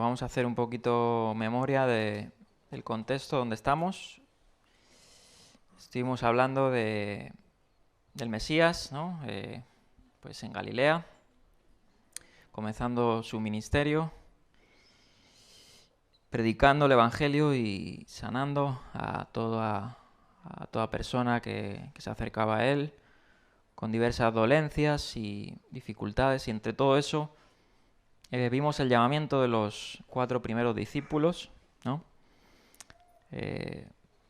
vamos a hacer un poquito memoria del contexto donde estamos. Estuvimos hablando del Mesías, ¿no? Pues en Galilea, comenzando su ministerio, predicando el Evangelio y sanando a toda persona que se acercaba a él, con diversas dolencias y dificultades, y entre todo eso vimos el llamamiento de los 4 primeros discípulos, ¿no?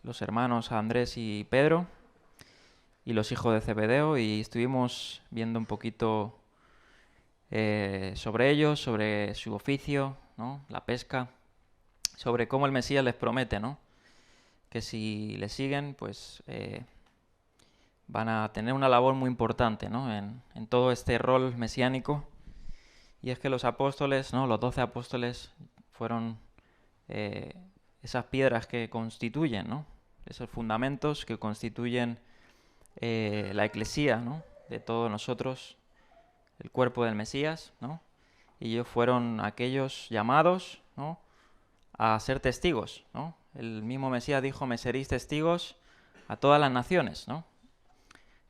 Los hermanos Andrés y Pedro y los hijos de Zebedeo, y estuvimos viendo un poquito sobre ellos, sobre su oficio, ¿no? La pesca, sobre cómo el Mesías les promete, ¿no? Que si le siguen, pues van a tener una labor muy importante, ¿no? En todo este rol mesiánico. Y es que los apóstoles, ¿no? Los 12 apóstoles fueron esas piedras que constituyen, ¿no? Esos fundamentos que constituyen la eclesía, ¿no? De todos nosotros, el cuerpo del Mesías, ¿no? Y ellos fueron aquellos llamados, ¿no? A ser testigos, ¿no? El mismo Mesías dijo: me seréis testigos a todas las naciones, ¿no?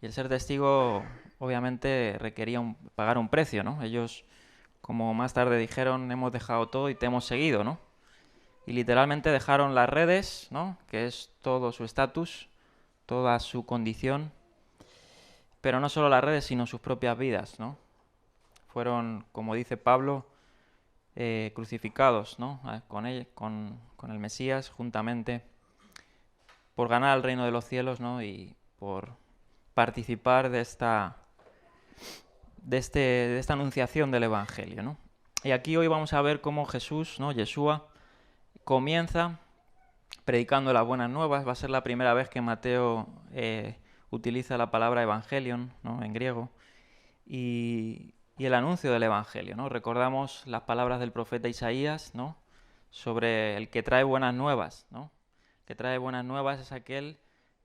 Y el ser testigo obviamente requería pagar un precio, ¿no? Ellos, como más tarde dijeron, hemos dejado todo y te hemos seguido, ¿no? Y literalmente dejaron las redes, ¿no? Que es todo su estatus, toda su condición, pero no solo las redes, sino sus propias vidas, ¿no? Fueron, como dice Pablo, crucificados, ¿no? Con el Mesías juntamente, por ganar el reino de los cielos, ¿no? Y por participar de esta anunciación del Evangelio, ¿no? Y aquí hoy vamos a ver cómo Jesús, ¿no? Yeshua, comienza predicando las buenas nuevas. Va a ser la primera vez que Mateo utiliza la palabra evangelion, ¿no? En griego, y el anuncio del Evangelio, ¿no? Recordamos las palabras del profeta Isaías, ¿no? Sobre el que trae buenas nuevas, ¿no? El que trae buenas nuevas es aquel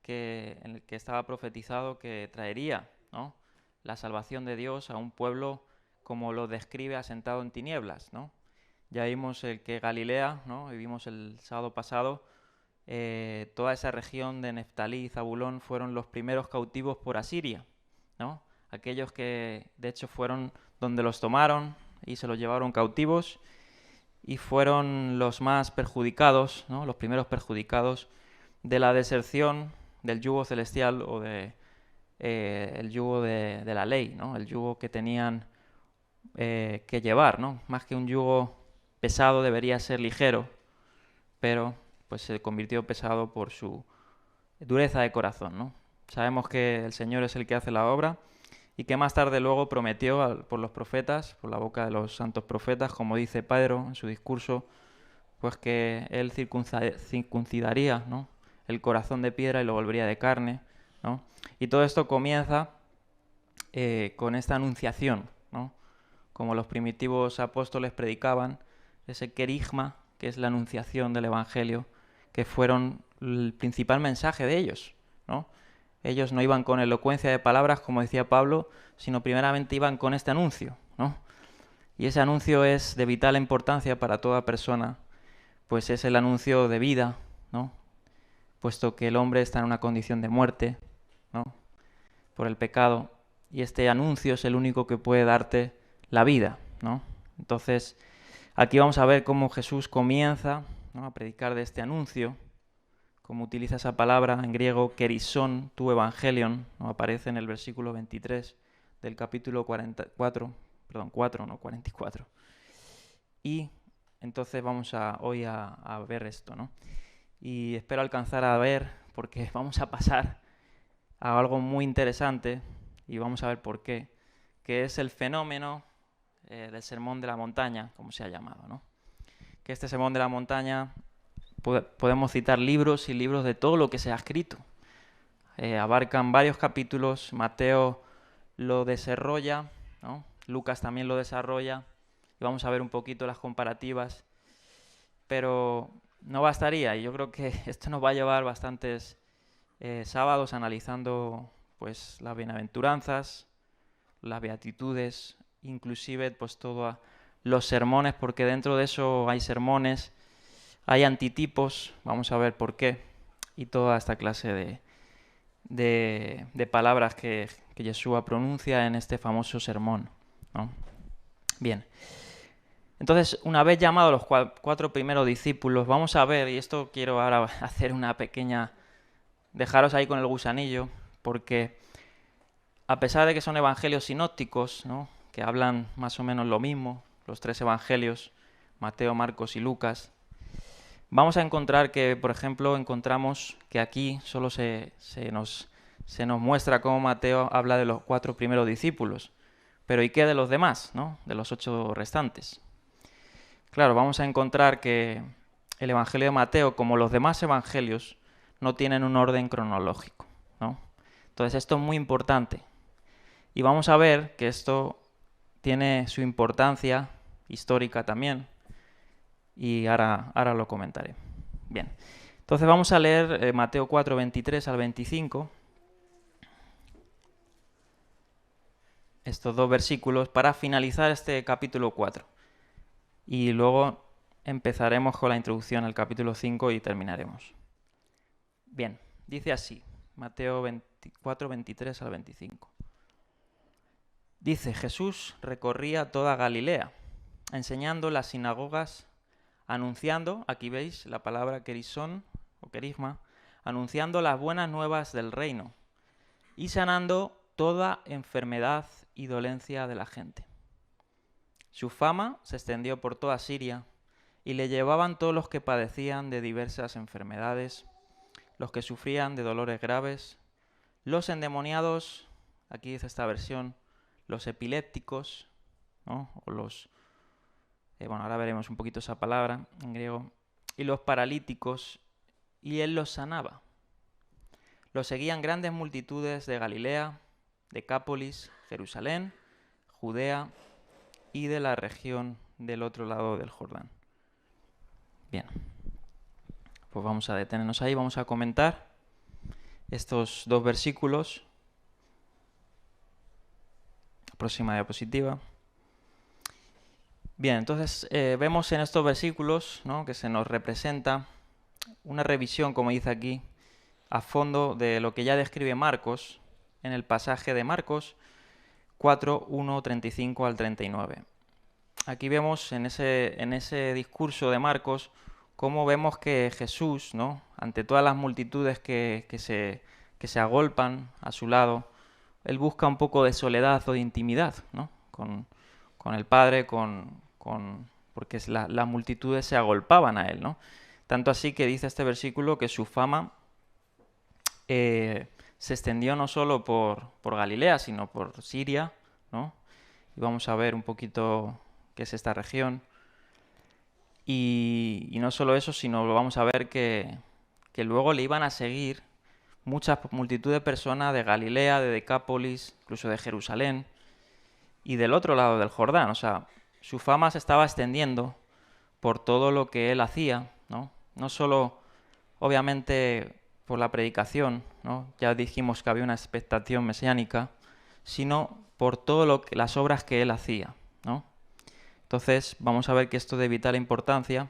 en el que estaba profetizado que traería, ¿no? La salvación de Dios a un pueblo como lo describe asentado en tinieblas, ¿no? Ya vimos el que Galilea, ¿no? Y vimos el sábado pasado, toda esa región de Neftalí y Zabulón fueron los primeros cautivos por Asiria, ¿no? Aquellos que de hecho fueron donde los tomaron y se los llevaron cautivos, y fueron los más perjudicados, ¿no? Los primeros perjudicados de la deserción del yugo celestial o el yugo de la ley, ¿no? El yugo que tenían que llevar, ¿no? Más que un yugo pesado debería ser ligero, pero pues se convirtió pesado por su dureza de corazón, ¿no? Sabemos que el Señor es el que hace la obra y que más tarde luego prometió por los profetas, por la boca de los santos profetas, como dice Pedro en su discurso, pues que él circuncidaría, ¿no? El corazón de piedra y lo volvería de carne, ¿no? Y todo esto comienza con esta anunciación, ¿no? Como los primitivos apóstoles predicaban, ese querigma, que es la anunciación del Evangelio, que fueron el principal mensaje de ellos, ¿no? Ellos no iban con elocuencia de palabras, como decía Pablo, sino primeramente iban con este anuncio, ¿no? Y ese anuncio es de vital importancia para toda persona, pues es el anuncio de vida, ¿no? Puesto que el hombre está en una condición de muerte, ¿no? Por el pecado, y este anuncio es el único que puede darte la vida, ¿no? Entonces, aquí vamos a ver cómo Jesús comienza, ¿no? A predicar de este anuncio, como utiliza esa palabra en griego, kerison, tu evangelion, ¿no? Aparece en el versículo 23 del capítulo 44. Y entonces vamos hoy a ver esto, ¿no? Y espero alcanzar a ver, porque vamos a pasar a algo muy interesante, y vamos a ver por qué, que es el fenómeno del Sermón de la Montaña, como se ha llamado, ¿no? Que este Sermón de la Montaña podemos citar libros y libros de todo lo que se ha escrito. Abarcan varios capítulos, Mateo lo desarrolla, ¿no? Lucas también lo desarrolla, y vamos a ver un poquito las comparativas, pero no bastaría, y yo creo que esto nos va a llevar bastantes sábados analizando pues las bienaventuranzas, las beatitudes, inclusive pues toda los sermones, porque dentro de eso hay sermones, hay antitipos, vamos a ver por qué, y toda esta clase de palabras que Yeshua pronuncia en este famoso sermón, ¿no? Bien. Entonces, una vez llamados los cuatro primeros discípulos, vamos a ver, y esto quiero ahora hacer una pequeña... dejaros ahí con el gusanillo, porque a pesar de que son evangelios sinópticos, ¿no?, que hablan más o menos lo mismo, los tres evangelios, Mateo, Marcos y Lucas, vamos a encontrar que, por ejemplo, encontramos que aquí solo se nos muestra cómo Mateo habla de los cuatro primeros discípulos, pero ¿y qué de los demás, ¿no?, de los 8 restantes? Claro, vamos a encontrar que el Evangelio de Mateo, como los demás evangelios, no tienen un orden cronológico, ¿no? Entonces esto es muy importante. Y vamos a ver que esto tiene su importancia histórica también. Y ahora lo comentaré. Bien, entonces vamos a leer Mateo 4, 23 al 25. Estos 2 versículos para finalizar este capítulo 4. Y luego empezaremos con la introducción al capítulo 5 y terminaremos. Bien, dice así, Mateo 24, 23 al 25. Dice, Jesús recorría toda Galilea, enseñando las sinagogas, anunciando, aquí veis la palabra kerisón o kerisma, anunciando las buenas nuevas del reino y sanando toda enfermedad y dolencia de la gente. Su fama se extendió por toda Siria y le llevaban todos los que padecían de diversas enfermedades, los que sufrían de dolores graves, los endemoniados, aquí dice esta versión, los epilépticos, ¿no?, o los, ahora veremos un poquito esa palabra en griego, y los paralíticos, y él los sanaba. Los seguían grandes multitudes de Galilea, Decápolis, Jerusalén, Judea y de la región del otro lado del Jordán. Bien, pues vamos a detenernos ahí, vamos a comentar estos 2 versículos. Próxima diapositiva. Bien, entonces vemos en estos versículos, ¿no?, que se nos representa una revisión, como dice aquí, a fondo de lo que ya describe Marcos en el pasaje de Marcos 4, 1, 35 al 39. Aquí vemos en ese discurso de Marcos cómo vemos que Jesús, ¿no?, ante todas las multitudes que se agolpan a su lado, él busca un poco de soledad o de intimidad, ¿no?, con el Padre, porque las multitudes se agolpaban a él, ¿no? Tanto así que dice este versículo que su fama se extendió no solo por Galilea, sino por Siria, ¿no? Y vamos a ver un poquito qué es esta región. Y no solo eso, sino vamos a ver que luego le iban a seguir muchas multitud de personas de Galilea, de Decápolis, incluso de Jerusalén y del otro lado del Jordán. O sea, su fama se estaba extendiendo por todo lo que él hacía, ¿no? No solo, obviamente, por la predicación, ¿no?, ya dijimos que había una expectación mesiánica, sino por todo las obras que él hacía, ¿no? Entonces vamos a ver que esto es de vital importancia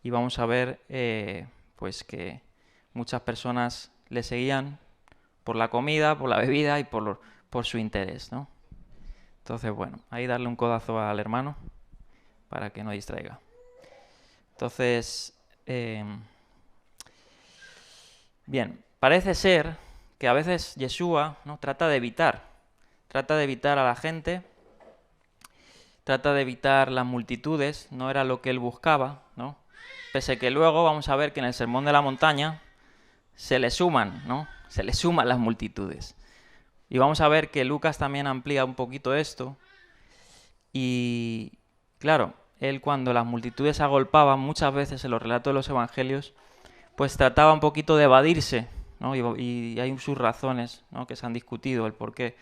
y vamos a ver pues que muchas personas le seguían por la comida, por la bebida y por su interés, ¿no? Entonces, bueno, ahí darle un codazo al hermano para que no distraiga. Entonces, bien, parece ser que a veces Yeshua, ¿no?, trata de evitar a la gente, trata de evitar las multitudes, no era lo que él buscaba, ¿no? Pese que luego vamos a ver que en el Sermón de la Montaña se le suman, ¿no?, se le suman las multitudes. Y vamos a ver que Lucas también amplía un poquito esto. Y claro, él cuando las multitudes se agolpaban, muchas veces en los relatos de los evangelios, pues trataba un poquito de evadirse, ¿no? Y hay sus razones, ¿no?, que se han discutido, el por qué.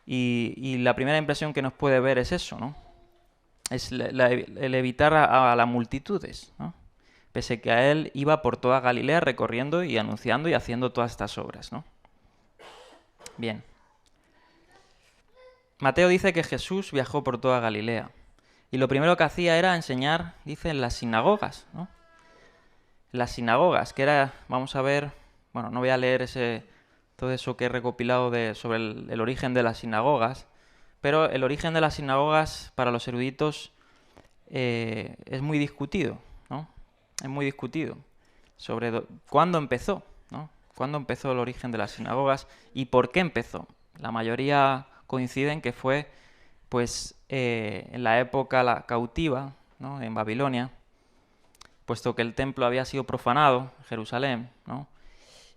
Y la primera impresión que nos puede ver es eso, ¿no? Es el evitar a las multitudes, ¿no? Pese que a él iba por toda Galilea recorriendo y anunciando y haciendo todas estas obras, ¿no? Bien. Mateo dice que Jesús viajó por toda Galilea. Y lo primero que hacía era enseñar, dice, en las sinagogas, ¿no? Las sinagogas, que era, vamos a ver, bueno, no voy a leer todo eso que he recopilado sobre el origen de las sinagogas, pero el origen de las sinagogas para los eruditos es muy discutido, ¿no? Es muy discutido sobre cuándo empezó, ¿no? Cuándo empezó el origen de las sinagogas y por qué empezó. La mayoría coinciden que fue, pues, en la época cautiva, ¿no? En Babilonia, puesto que el templo había sido profanado en Jerusalén, ¿no?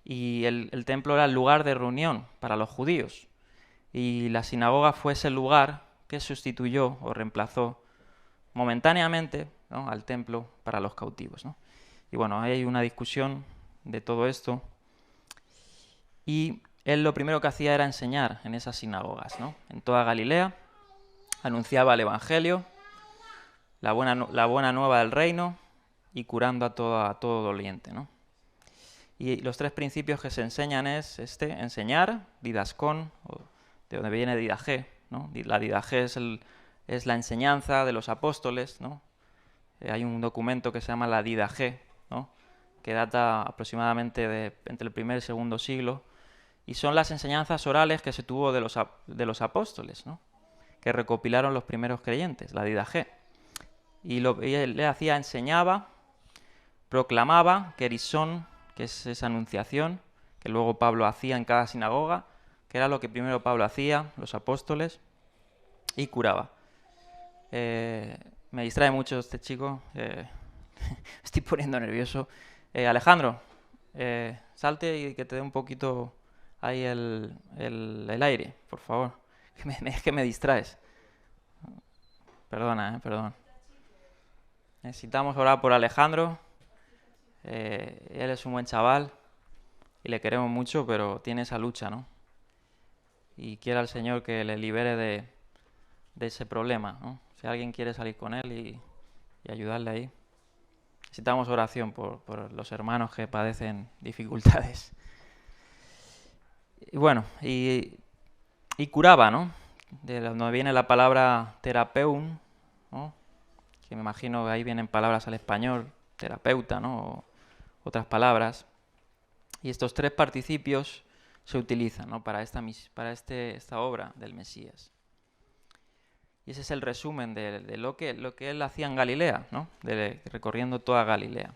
Y el templo era el lugar de reunión para los judíos. Y la sinagoga fue ese lugar que sustituyó o reemplazó momentáneamente, ¿no?, al templo para los cautivos, ¿no? Y bueno, hay una discusión de todo esto. Y él lo primero que hacía era enseñar en esas sinagogas, ¿no? En toda Galilea, anunciaba el Evangelio, la buena nueva del reino, y curando a todo doliente, ¿no? Y los tres principios que se enseñan es enseñar, didaskon, de donde viene didagé, ¿no? La didagé es la enseñanza de los apóstoles, ¿no? Hay un documento que se llama la didagé, ¿no?, que data aproximadamente entre el primer y el segundo siglo, y son las enseñanzas orales que se tuvo de los apóstoles, ¿no?, que recopilaron los primeros creyentes, la didagé. Y él le hacía, enseñaba, proclamaba, kerisón, que es esa anunciación que luego Pablo hacía en cada sinagoga, que era lo que primero Pablo hacía, los apóstoles, y curaba. Me distrae mucho este chico, estoy poniendo nervioso. Alejandro, salte y que te dé un poquito ahí el aire, por favor. Es que me distraes. Perdona, perdón. Necesitamos orar por Alejandro. Él es un buen chaval y le queremos mucho, pero tiene esa lucha, ¿no? Y quiera el Señor que le libere de ese problema, ¿no? Si alguien quiere salir con él y ayudarle ahí. Necesitamos oración por los hermanos que padecen dificultades. Y bueno, y curaba, ¿no? De donde viene la palabra terapeun, ¿no?, que me imagino que ahí vienen palabras al español, terapeuta, ¿no?, o otras palabras. Y estos tres participios se utilizan, ¿no?, para esta obra del Mesías. Y ese es el resumen de lo que él hacía en Galilea, ¿no?, recorriendo toda Galilea.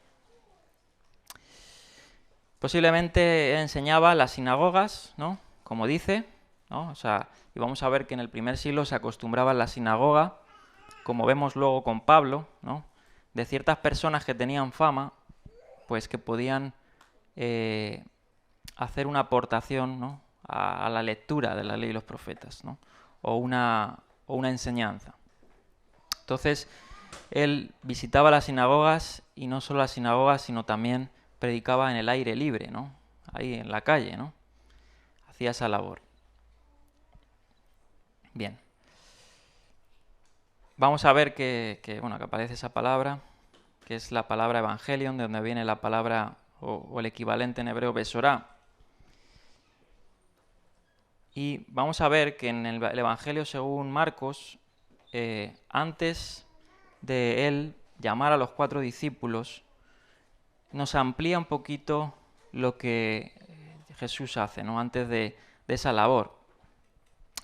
Posiblemente él enseñaba las sinagogas, ¿no?, como dice, ¿no? O sea, y vamos a ver que en el primer siglo se acostumbraba en la sinagoga, como vemos luego con Pablo, ¿no?, de ciertas personas que tenían fama, pues que podían hacer una aportación, ¿no?, a la lectura de la ley y los profetas, ¿no?, o una enseñanza. Entonces, él visitaba las sinagogas, y no solo las sinagogas, sino también predicaba en el aire libre, ¿no?, ahí en la calle, ¿no?, hacía esa labor. Bien. Vamos a ver que aparece esa palabra, que es la palabra evangelion, de donde viene la palabra o el equivalente en hebreo besorá. Y vamos a ver que en el Evangelio según Marcos, antes de él llamar a los 4 discípulos, nos amplía un poquito lo que Jesús hace, ¿no?, antes de esa labor.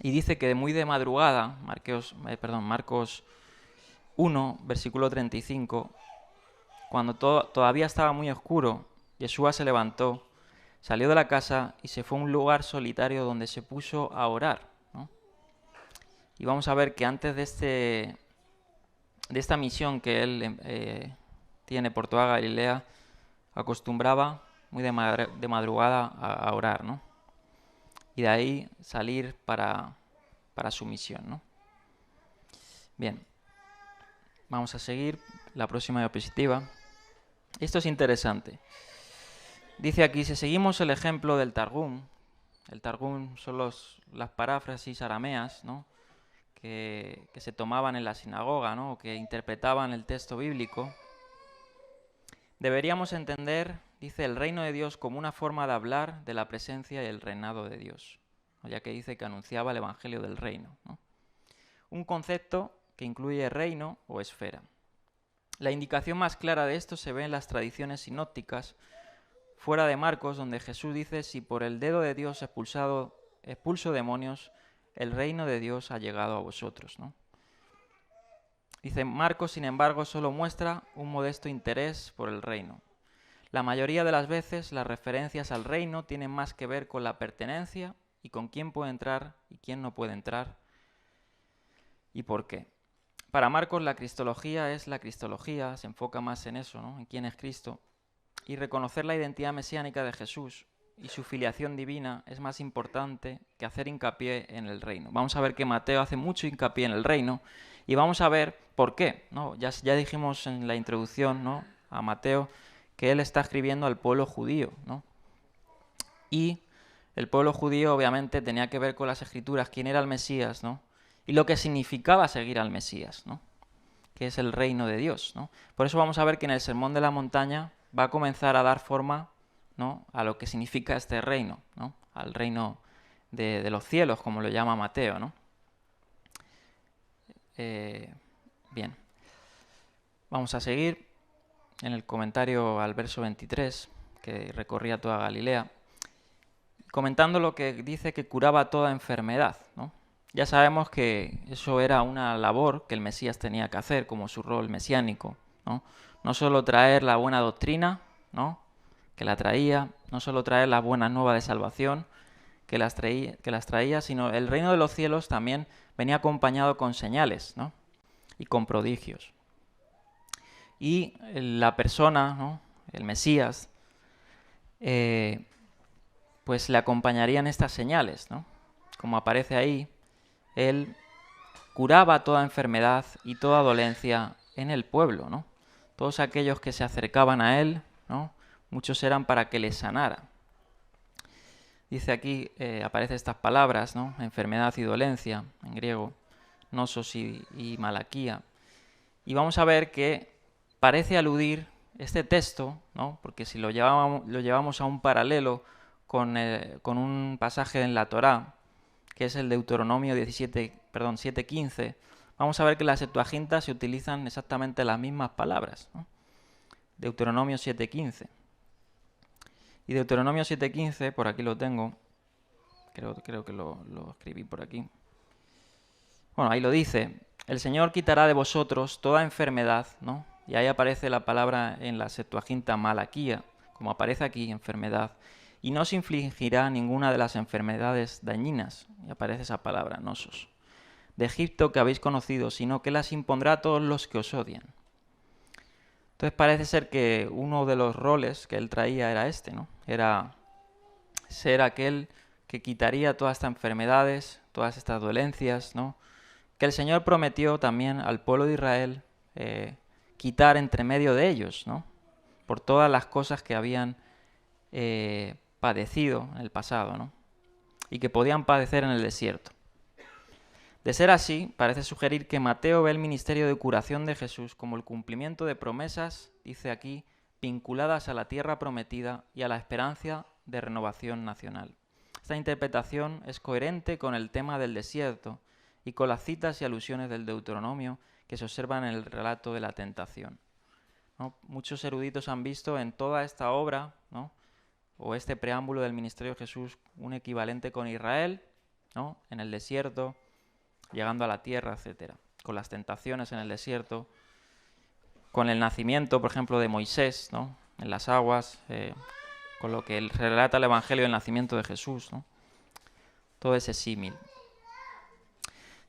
Y dice que muy de madrugada, Marcos 1, versículo 35, cuando todavía estaba muy oscuro, Yeshua se levantó, salió de la casa y se fue a un lugar solitario donde se puso a orar, ¿no? Y vamos a ver que antes de esta misión que él tiene por toda Galilea, acostumbraba muy de madrugada a orar, ¿no? Y de ahí salir para su misión, ¿no? Bien, vamos a seguir la próxima diapositiva. Esto es interesante. Dice aquí, si seguimos el ejemplo del Targum, el Targum son las paráfrasis arameas, ¿no?, que se tomaban en la sinagoga, ¿no?, o que interpretaban el texto bíblico, deberíamos entender, dice, el reino de Dios como una forma de hablar de la presencia y el reinado de Dios, ya que dice que anunciaba el evangelio del reino, ¿no? Un concepto que incluye reino o esfera. La indicación más clara de esto se ve en las tradiciones sinópticas, fuera de Marcos, donde Jesús dice: si por el dedo de Dios expulso demonios, el reino de Dios ha llegado a vosotros, ¿no? Dice Marcos, sin embargo, solo muestra un modesto interés por el reino. La mayoría de las veces las referencias al reino tienen más que ver con la pertenencia y con quién puede entrar y quién no puede entrar y por qué. Para Marcos la cristología es la cristología, se enfoca más en eso, ¿no? En quién es Cristo. Y reconocer la identidad mesiánica de Jesús y su filiación divina es más importante que hacer hincapié en el reino. Vamos a ver que Mateo hace mucho hincapié en el reino y vamos a ver por qué, ¿no? Ya dijimos en la introducción, ¿no?, a Mateo, que él está escribiendo al pueblo judío, ¿no? Y el pueblo judío obviamente tenía que ver con las escrituras, quién era el Mesías, ¿no?, y lo que significaba seguir al Mesías, ¿no?, que es el reino de Dios, ¿no? Por eso vamos a ver que en el Sermón de la Montaña va a comenzar a dar forma, ¿no?, a lo que significa este reino, ¿no?, al reino de los cielos, como lo llama Mateo, ¿no? Bien, vamos a seguir en el comentario al verso 23, que recorría toda Galilea, comentando lo que dice que curaba toda enfermedad, ¿no? Ya sabemos que eso era una labor que el Mesías tenía que hacer, como su rol mesiánico, ¿no? No solo traer la buena doctrina, ¿no?, que la traía, no solo traer las buenas nuevas de salvación, que las traía, sino el reino de los cielos también venía acompañado con señales, ¿no?, y con prodigios. Y la persona, ¿no?, el Mesías, pues le acompañarían estas señales, ¿no? Como aparece ahí, él curaba toda enfermedad y toda dolencia en el pueblo, ¿no? Todos aquellos que se acercaban a él, ¿no?, muchos eran para que les sanara. Dice aquí, aparecen estas palabras, ¿no?, enfermedad y dolencia, en griego, nosos y malaquía. Y vamos a ver que parece aludir este texto, ¿no?, porque si lo llevamos a un paralelo con un pasaje en la Torá, que es el Deuteronomio 7:15, vamos a ver que en la Septuaginta se utilizan exactamente las mismas palabras, ¿no? Deuteronomio 7:15. Y Deuteronomio 7:15, por aquí lo tengo, creo que lo escribí por aquí. Bueno, ahí lo dice: el Señor quitará de vosotros toda enfermedad, ¿no? Y ahí aparece la palabra en la Septuaginta malaquía, como aparece aquí, enfermedad. Y no os infligirá ninguna de las enfermedades dañinas, y aparece esa palabra, nosos, de Egipto que habéis conocido, sino que las impondrá a todos los que os odian. Entonces parece ser que uno de los roles que él traía era este, ¿no? Era ser aquel que quitaría todas estas enfermedades, todas estas dolencias, ¿no?, que el Señor prometió también al pueblo de Israel quitar entre medio de ellos, ¿no?, por todas las cosas que habían padecido en el pasado, ¿no?, y que podían padecer en el desierto. De ser así, parece sugerir que Mateo ve el ministerio de curación de Jesús como el cumplimiento de promesas, dice aquí, vinculadas a la tierra prometida y a la esperanza de renovación nacional. Esta interpretación es coherente con el tema del desierto y con las citas y alusiones del Deuteronomio que se observan en el relato de la tentación, ¿no? Muchos eruditos han visto en toda esta obra, ¿no?, o este preámbulo del ministerio de Jesús, un equivalente con Israel, ¿no?, en el desierto, llegando a la tierra, etcétera, con las tentaciones en el desierto, con el nacimiento, por ejemplo, de Moisés, ¿no?, en las aguas, con lo que relata el Evangelio del nacimiento de Jesús, ¿no?, todo ese símil.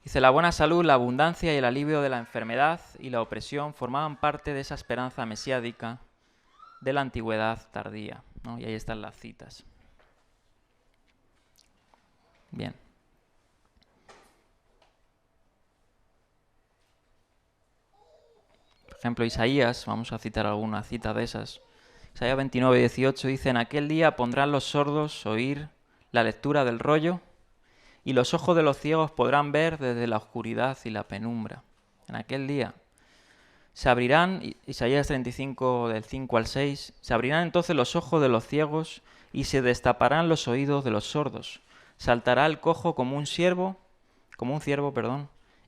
Dice: la buena salud, la abundancia y el alivio de la enfermedad y la opresión formaban parte de esa esperanza mesiádica de la antigüedad tardía, ¿no? Y ahí están las citas. Bien. Por ejemplo, Isaías, vamos a citar alguna cita de esas. Isaías 29:18 dice: en aquel día pondrán los sordos oír la lectura del rollo, y los ojos de los ciegos podrán ver desde la oscuridad y la penumbra. En aquel día se abrirán, Isaías 35, del 5 al 6, se abrirán entonces los ojos de los ciegos y se destaparán los oídos de los sordos. Saltará el cojo como un ciervo,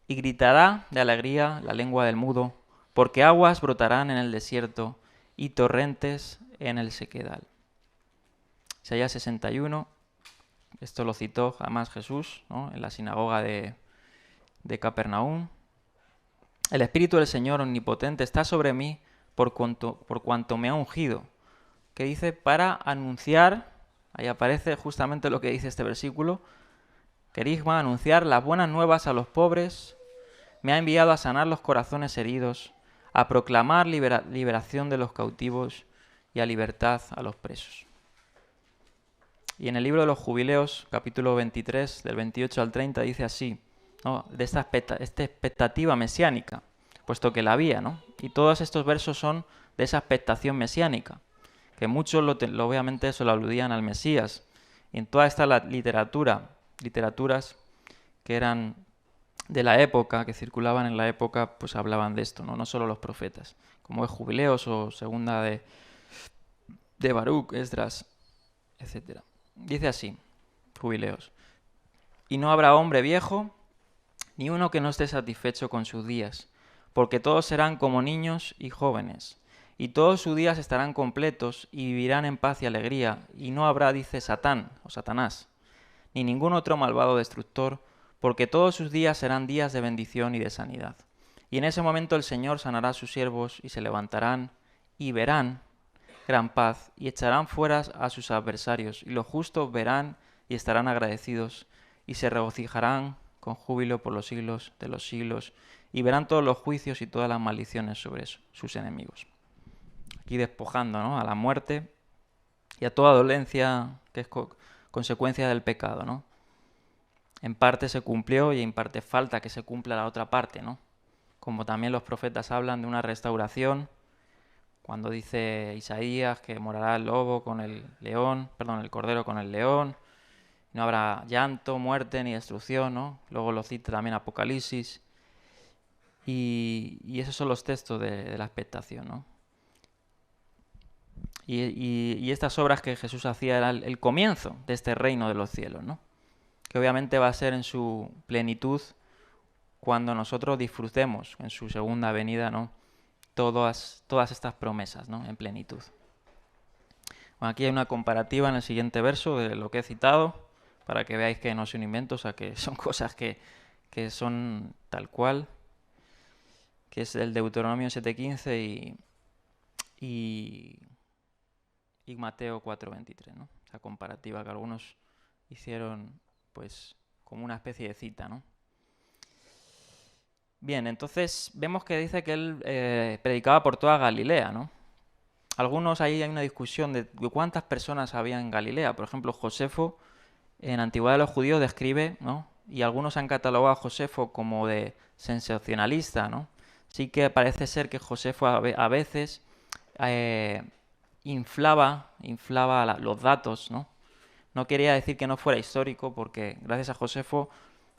y gritará de alegría la lengua del mudo, porque aguas brotarán en el desierto y torrentes en el sequedal. Isaías 61, esto lo citó jamás Jesús, ¿no?, en la sinagoga de Capernaum. El Espíritu del Señor Omnipotente está sobre mí por cuanto me ha ungido. Que dice para anunciar, ahí aparece justamente lo que dice este versículo, querigma, anunciar las buenas nuevas a los pobres, me ha enviado a sanar los corazones heridos, a proclamar liberación de los cautivos y a libertad a los presos. Y en el libro de los Jubileos, capítulo 23, del 28 al 30, dice así, ¿no?, de esta expectativa mesiánica, puesto que la había, ¿no? Y todos estos versos son de esa expectación mesiánica, que muchos obviamente se lo aludían al Mesías. Y en toda esta literaturas que eran de la época, que circulaban en la época, pues hablaban de esto, ¿no? No solo los profetas, como es Jubileos o Segunda de Baruch, Esdras, etc. Dice así, Jubileos, y no habrá hombre viejo, ni uno que no esté satisfecho con sus días, porque todos serán como niños y jóvenes, y todos sus días estarán completos y vivirán en paz y alegría, y no habrá, dice Satán o Satanás, ni ningún otro malvado destructor, porque todos sus días serán días de bendición y de sanidad. Y en ese momento el Señor sanará a sus siervos y se levantarán y verán gran paz y echarán fuera a sus adversarios, y los justos verán y estarán agradecidos y se regocijarán con júbilo por los siglos de los siglos, y verán todos los juicios y todas las maldiciones sobre sus enemigos. Aquí despojando, ¿no?, a la muerte y a toda dolencia que es consecuencia del pecado, ¿no? En parte se cumplió y en parte falta que se cumpla la otra parte, ¿no? Como también los profetas hablan de una restauración, cuando dice Isaías que morará el lobo con el león, el cordero con el león, no habrá llanto, muerte ni destrucción, ¿no? Luego lo cita también Apocalipsis. Y esos son los textos de la expectación, ¿no? Y estas obras que Jesús hacía era el comienzo de este reino de los cielos, ¿no?, que obviamente va a ser en su plenitud cuando nosotros disfrutemos en su segunda venida, ¿no?, todas estas promesas, ¿no?, en plenitud. Bueno, aquí hay una comparativa en el siguiente verso de lo que he citado, para que veáis que no es un invento, o sea, que son cosas que son tal cual, que es el Deuteronomio 7:15 y Mateo 4:23, ¿no? Esa comparativa que algunos hicieron pues como una especie de cita, ¿no? Bien, entonces vemos que dice que él predicaba por toda Galilea, ¿no? Algunos, ahí hay una discusión de cuántas personas había en Galilea. Por ejemplo, Josefo, en Antigüedad de los Judíos, describe, ¿no?, y algunos han catalogado a Josefo como de sensacionalista, ¿no? Sí que parece ser que Josefo a veces inflaba los datos, ¿no? No quería decir que no fuera histórico, porque gracias a Josefo,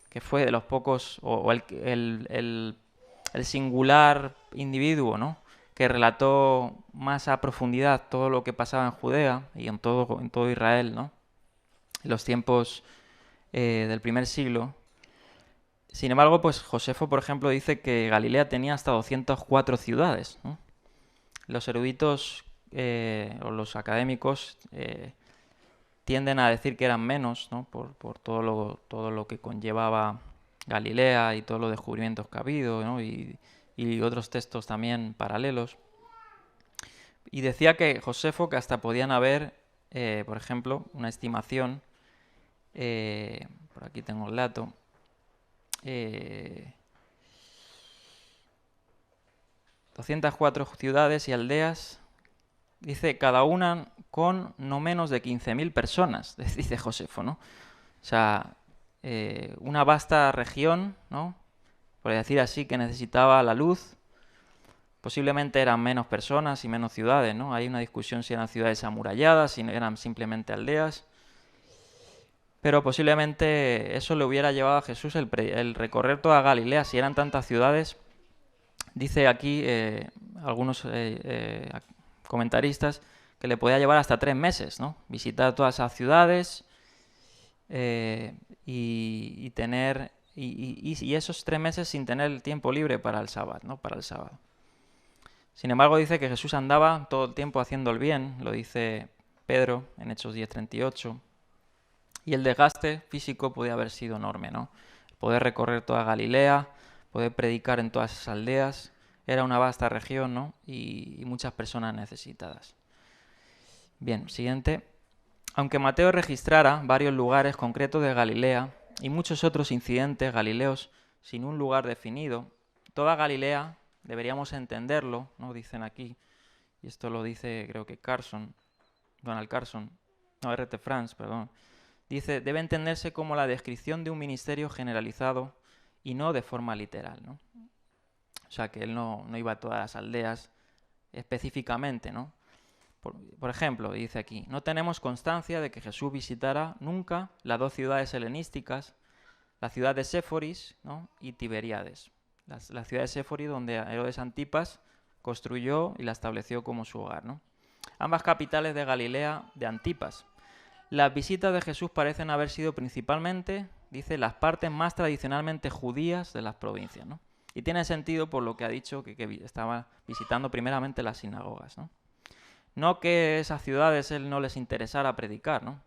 que fue de los pocos, o el singular individuo, ¿no?, que relató más a profundidad todo lo que pasaba en Judea y en todo Israel, ¿no?, en los tiempos del primer siglo. Sin embargo, pues Josefo, por ejemplo, dice que Galilea tenía hasta 204 ciudades, ¿no? Los eruditos o los académicos tienden a decir que eran menos, ¿no?, por todo lo que conllevaba Galilea y todos los descubrimientos que ha habido, ¿no?, y otros textos también paralelos. Y decía que Josefo, que hasta podían haber, por ejemplo, una estimación, por aquí tengo el dato, 204 ciudades y aldeas, dice, cada una con no menos de 15.000 personas, dice Josefo, ¿no? O sea, una vasta región, ¿no?, por decir así, que necesitaba la luz. Posiblemente eran menos personas y menos ciudades, ¿no? Hay una discusión si eran ciudades amuralladas, si eran simplemente aldeas. Pero posiblemente eso le hubiera llevado a Jesús el recorrer toda Galilea. Si eran tantas ciudades, dice aquí algunos comentaristas que le podía llevar hasta 3 meses, ¿no?, visitar todas esas ciudades y tener y esos 3 meses sin tener el tiempo libre para el sábado, ¿no? Para el sábado. Sin embargo, dice que Jesús andaba todo el tiempo haciendo el bien, lo dice Pedro en Hechos 10:38, y el desgaste físico podía haber sido enorme, ¿no? Poder recorrer toda Galilea, poder predicar en todas esas aldeas, era una vasta región, ¿no? Y muchas personas necesitadas. Bien, siguiente. Aunque Mateo registrara varios lugares concretos de Galilea y muchos otros incidentes galileos sin un lugar definido, toda Galilea, deberíamos entenderlo, ¿no? Dicen aquí, y esto lo dice creo que Donald Carson, no, R.T. France, perdón, dice, debe entenderse como la descripción de un ministerio generalizado y no de forma literal, ¿no? O sea, que él no iba a todas las aldeas específicamente, ¿no? Por ejemplo, dice aquí, no tenemos constancia de que Jesús visitara nunca las 2 ciudades helenísticas, la ciudad de Séforis, ¿no? Y Tiberíades. La ciudad de Séforis donde Herodes Antipas construyó y la estableció como su hogar, ¿no? Ambas capitales de Galilea de Antipas. Las visitas de Jesús parecen haber sido principalmente, dice, las partes más tradicionalmente judías de las provincias, ¿no? Y tiene sentido por lo que ha dicho que estaba visitando primeramente las sinagogas, ¿no? No que esas ciudades él no les interesara predicar, ¿no?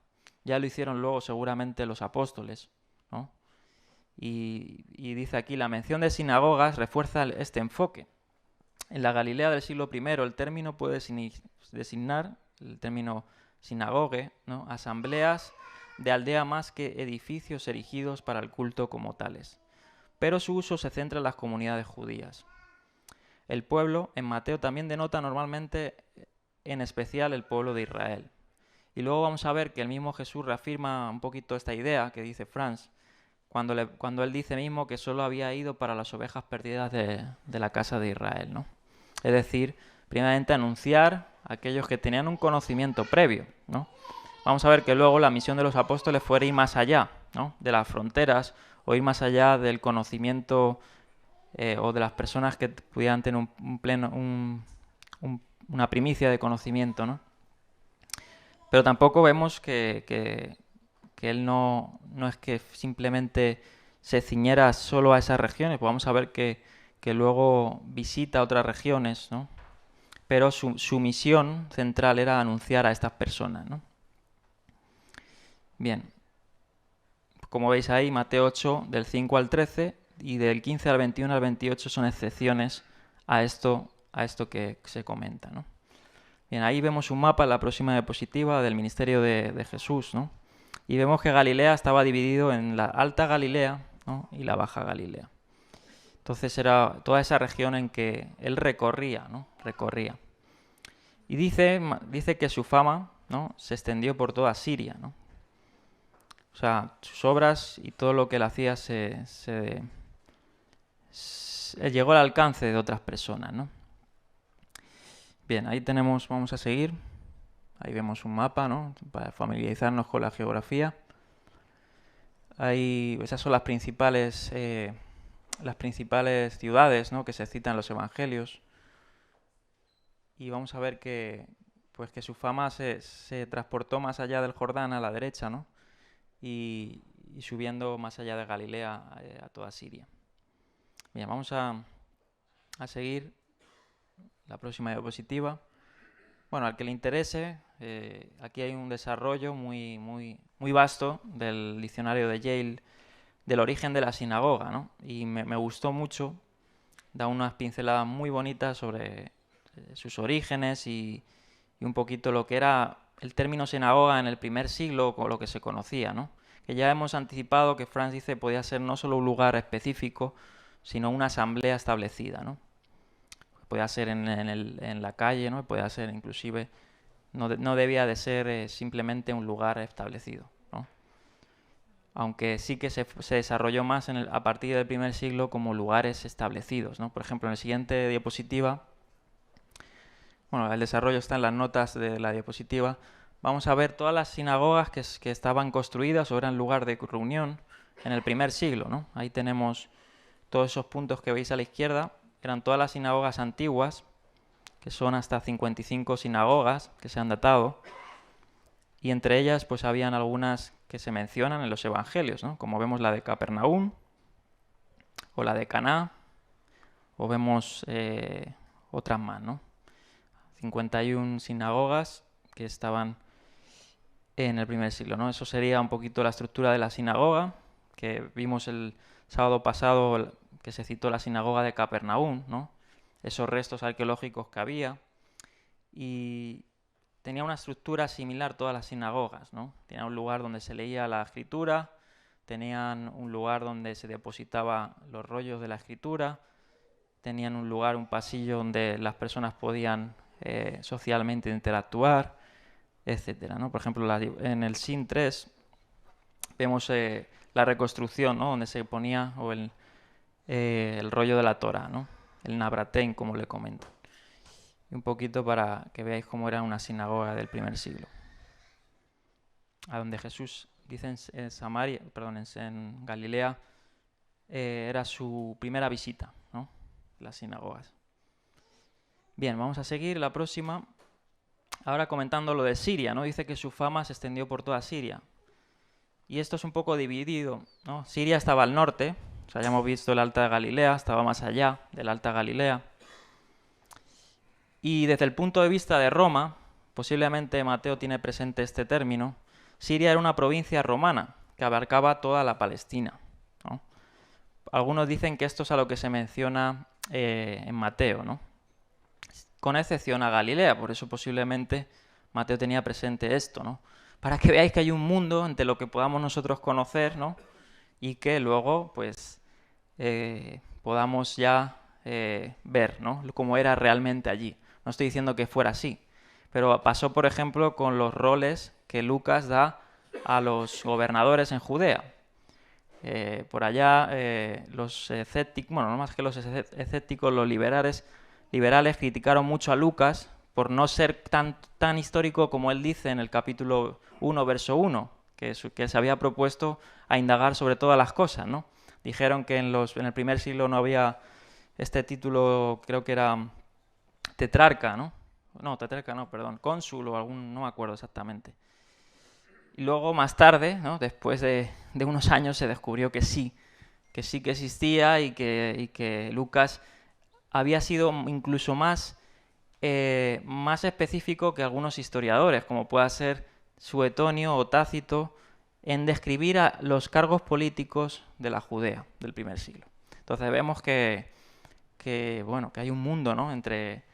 Ya lo hicieron luego seguramente los apóstoles, ¿no? Y dice aquí, la mención de sinagogas refuerza este enfoque. En la Galilea del siglo I el término puede designar, el término sinagogue, ¿no? Asambleas de aldea más que edificios erigidos para el culto como tales. Pero su uso se centra en las comunidades judías. El pueblo en Mateo también denota normalmente, en especial, el pueblo de Israel. Y luego vamos a ver que el mismo Jesús reafirma un poquito esta idea que dice Franz, cuando él dice mismo que solo había ido para las ovejas perdidas de la casa de Israel, ¿no? Es decir, primeramente anunciar a aquellos que tenían un conocimiento previo, ¿no? Vamos a ver que luego la misión de los apóstoles fue ir más allá, ¿no? De las fronteras o ir más allá del conocimiento o de las personas que pudieran tener una primicia de conocimiento, ¿no? Pero tampoco vemos que él no es que simplemente se ciñera solo a esas regiones, pues vamos a ver que luego visita otras regiones, ¿no? Pero su misión central era anunciar a estas personas, ¿no? Bien, como veis ahí, Mateo 8, del 5 al 13, y del 15 al 21 al 28 son excepciones a esto que se comenta, ¿no? Bien, ahí vemos un mapa en la próxima diapositiva del ministerio de Jesús, ¿no? Y vemos que Galilea estaba dividido en la Alta Galilea, ¿no? Y la Baja Galilea. Entonces era toda esa región en que él recorría, ¿no? Recorría. Y dice que su fama, ¿no? Se extendió por toda Siria, ¿no? O sea, sus obras y todo lo que él hacía llegó al alcance de otras personas, ¿no? Bien, ahí tenemos, vamos a seguir. Ahí vemos un mapa, ¿no? Para familiarizarnos con la geografía. Ahí, esas son las principales ciudades, ¿no? Que se citan en los evangelios. Y vamos a ver que su fama se transportó más allá del Jordán a la derecha, ¿no? Y subiendo más allá de Galilea a toda Siria. Bien, vamos a seguir la próxima diapositiva. Bueno, al que le interese, aquí hay un desarrollo muy vasto del diccionario de Yale del origen de la sinagoga, ¿no? Y me gustó mucho, da unas pinceladas muy bonitas sobre sus orígenes y un poquito lo que era el término sinagoga en el primer siglo, con lo que se conocía, ¿no? Que ya hemos anticipado que Franz dice podía ser no solo un lugar específico, sino una asamblea establecida, ¿no? Podía ser en la calle, ¿no? Podía ser inclusive, no debía de ser simplemente un lugar establecido, ¿no? Aunque sí que se desarrolló más a partir del primer siglo como lugares establecidos, ¿no? Por ejemplo, en la siguiente diapositiva, bueno, el desarrollo está en las notas de la diapositiva, vamos a ver todas las sinagogas que estaban construidas o eran lugar de reunión en el primer siglo, ¿no? Ahí tenemos todos esos puntos que veis a la izquierda, eran todas las sinagogas antiguas, que son hasta 55 sinagogas que se han datado, y entre ellas pues habían algunas que se mencionan en los evangelios, ¿no? Como vemos la de Capernaum, o la de Caná, o vemos otras más, ¿no? 51 sinagogas que estaban en el primer siglo, ¿no? Eso sería un poquito la estructura de la sinagoga, que vimos el sábado pasado que se citó la sinagoga de Capernaum, ¿no? Esos restos arqueológicos que había, y tenía una estructura similar todas las sinagogas, ¿no? Tenía un lugar donde se leía la escritura, tenían un lugar donde se depositaba los rollos de la escritura, tenían un lugar, un pasillo donde las personas podían socialmente interactuar, etcétera, ¿no? Por ejemplo, en el SIN 3 vemos la reconstrucción, ¿no? Donde se ponía el rollo de la Torá, ¿no? El Nabratein, como le comento. Y un poquito para que veáis cómo era una sinagoga del primer siglo. A donde Jesús, dice en Samaria, perdón, en Galilea, era su primera visita, ¿no? Las sinagogas. Bien, vamos a seguir la próxima. Ahora comentando lo de Siria, ¿no? Dice que su fama se extendió por toda Siria. Y esto es un poco dividido, ¿no? Siria estaba al norte, o sea, ya hemos visto el Alta Galilea, estaba más allá del Alta Galilea. Y desde el punto de vista de Roma, posiblemente Mateo tiene presente este término, Siria era una provincia romana que abarcaba toda la Palestina, ¿no? Algunos dicen que esto es a lo que se menciona en Mateo, ¿no? Con excepción a Galilea, por eso posiblemente Mateo tenía presente esto, ¿no? Para que veáis que hay un mundo entre lo que podamos nosotros conocer, ¿no? Y que luego, pues, podamos ya ver, ¿no? Cómo era realmente allí. No estoy diciendo que fuera así, pero pasó, por ejemplo, con los roles que Lucas da a los gobernadores en Judea. Por allá los escépticos, bueno, no más que los escépticos, los liberales criticaron mucho a Lucas por no ser tan histórico como él dice en el capítulo 1, verso 1, que se había propuesto a indagar sobre todas las cosas, ¿no? Dijeron que en el primer siglo no había este título, creo que era tetrarca, ¿no? No, tetrarca no, perdón, cónsul o algún, no me acuerdo exactamente. Y luego más tarde, ¿no? Después de unos años se descubrió que sí que existía y que Lucas había sido incluso más específico que algunos historiadores, como pueda ser Suetonio o Tácito, en describir a los cargos políticos de la Judea del primer siglo. Entonces vemos que hay un mundo, ¿no? entre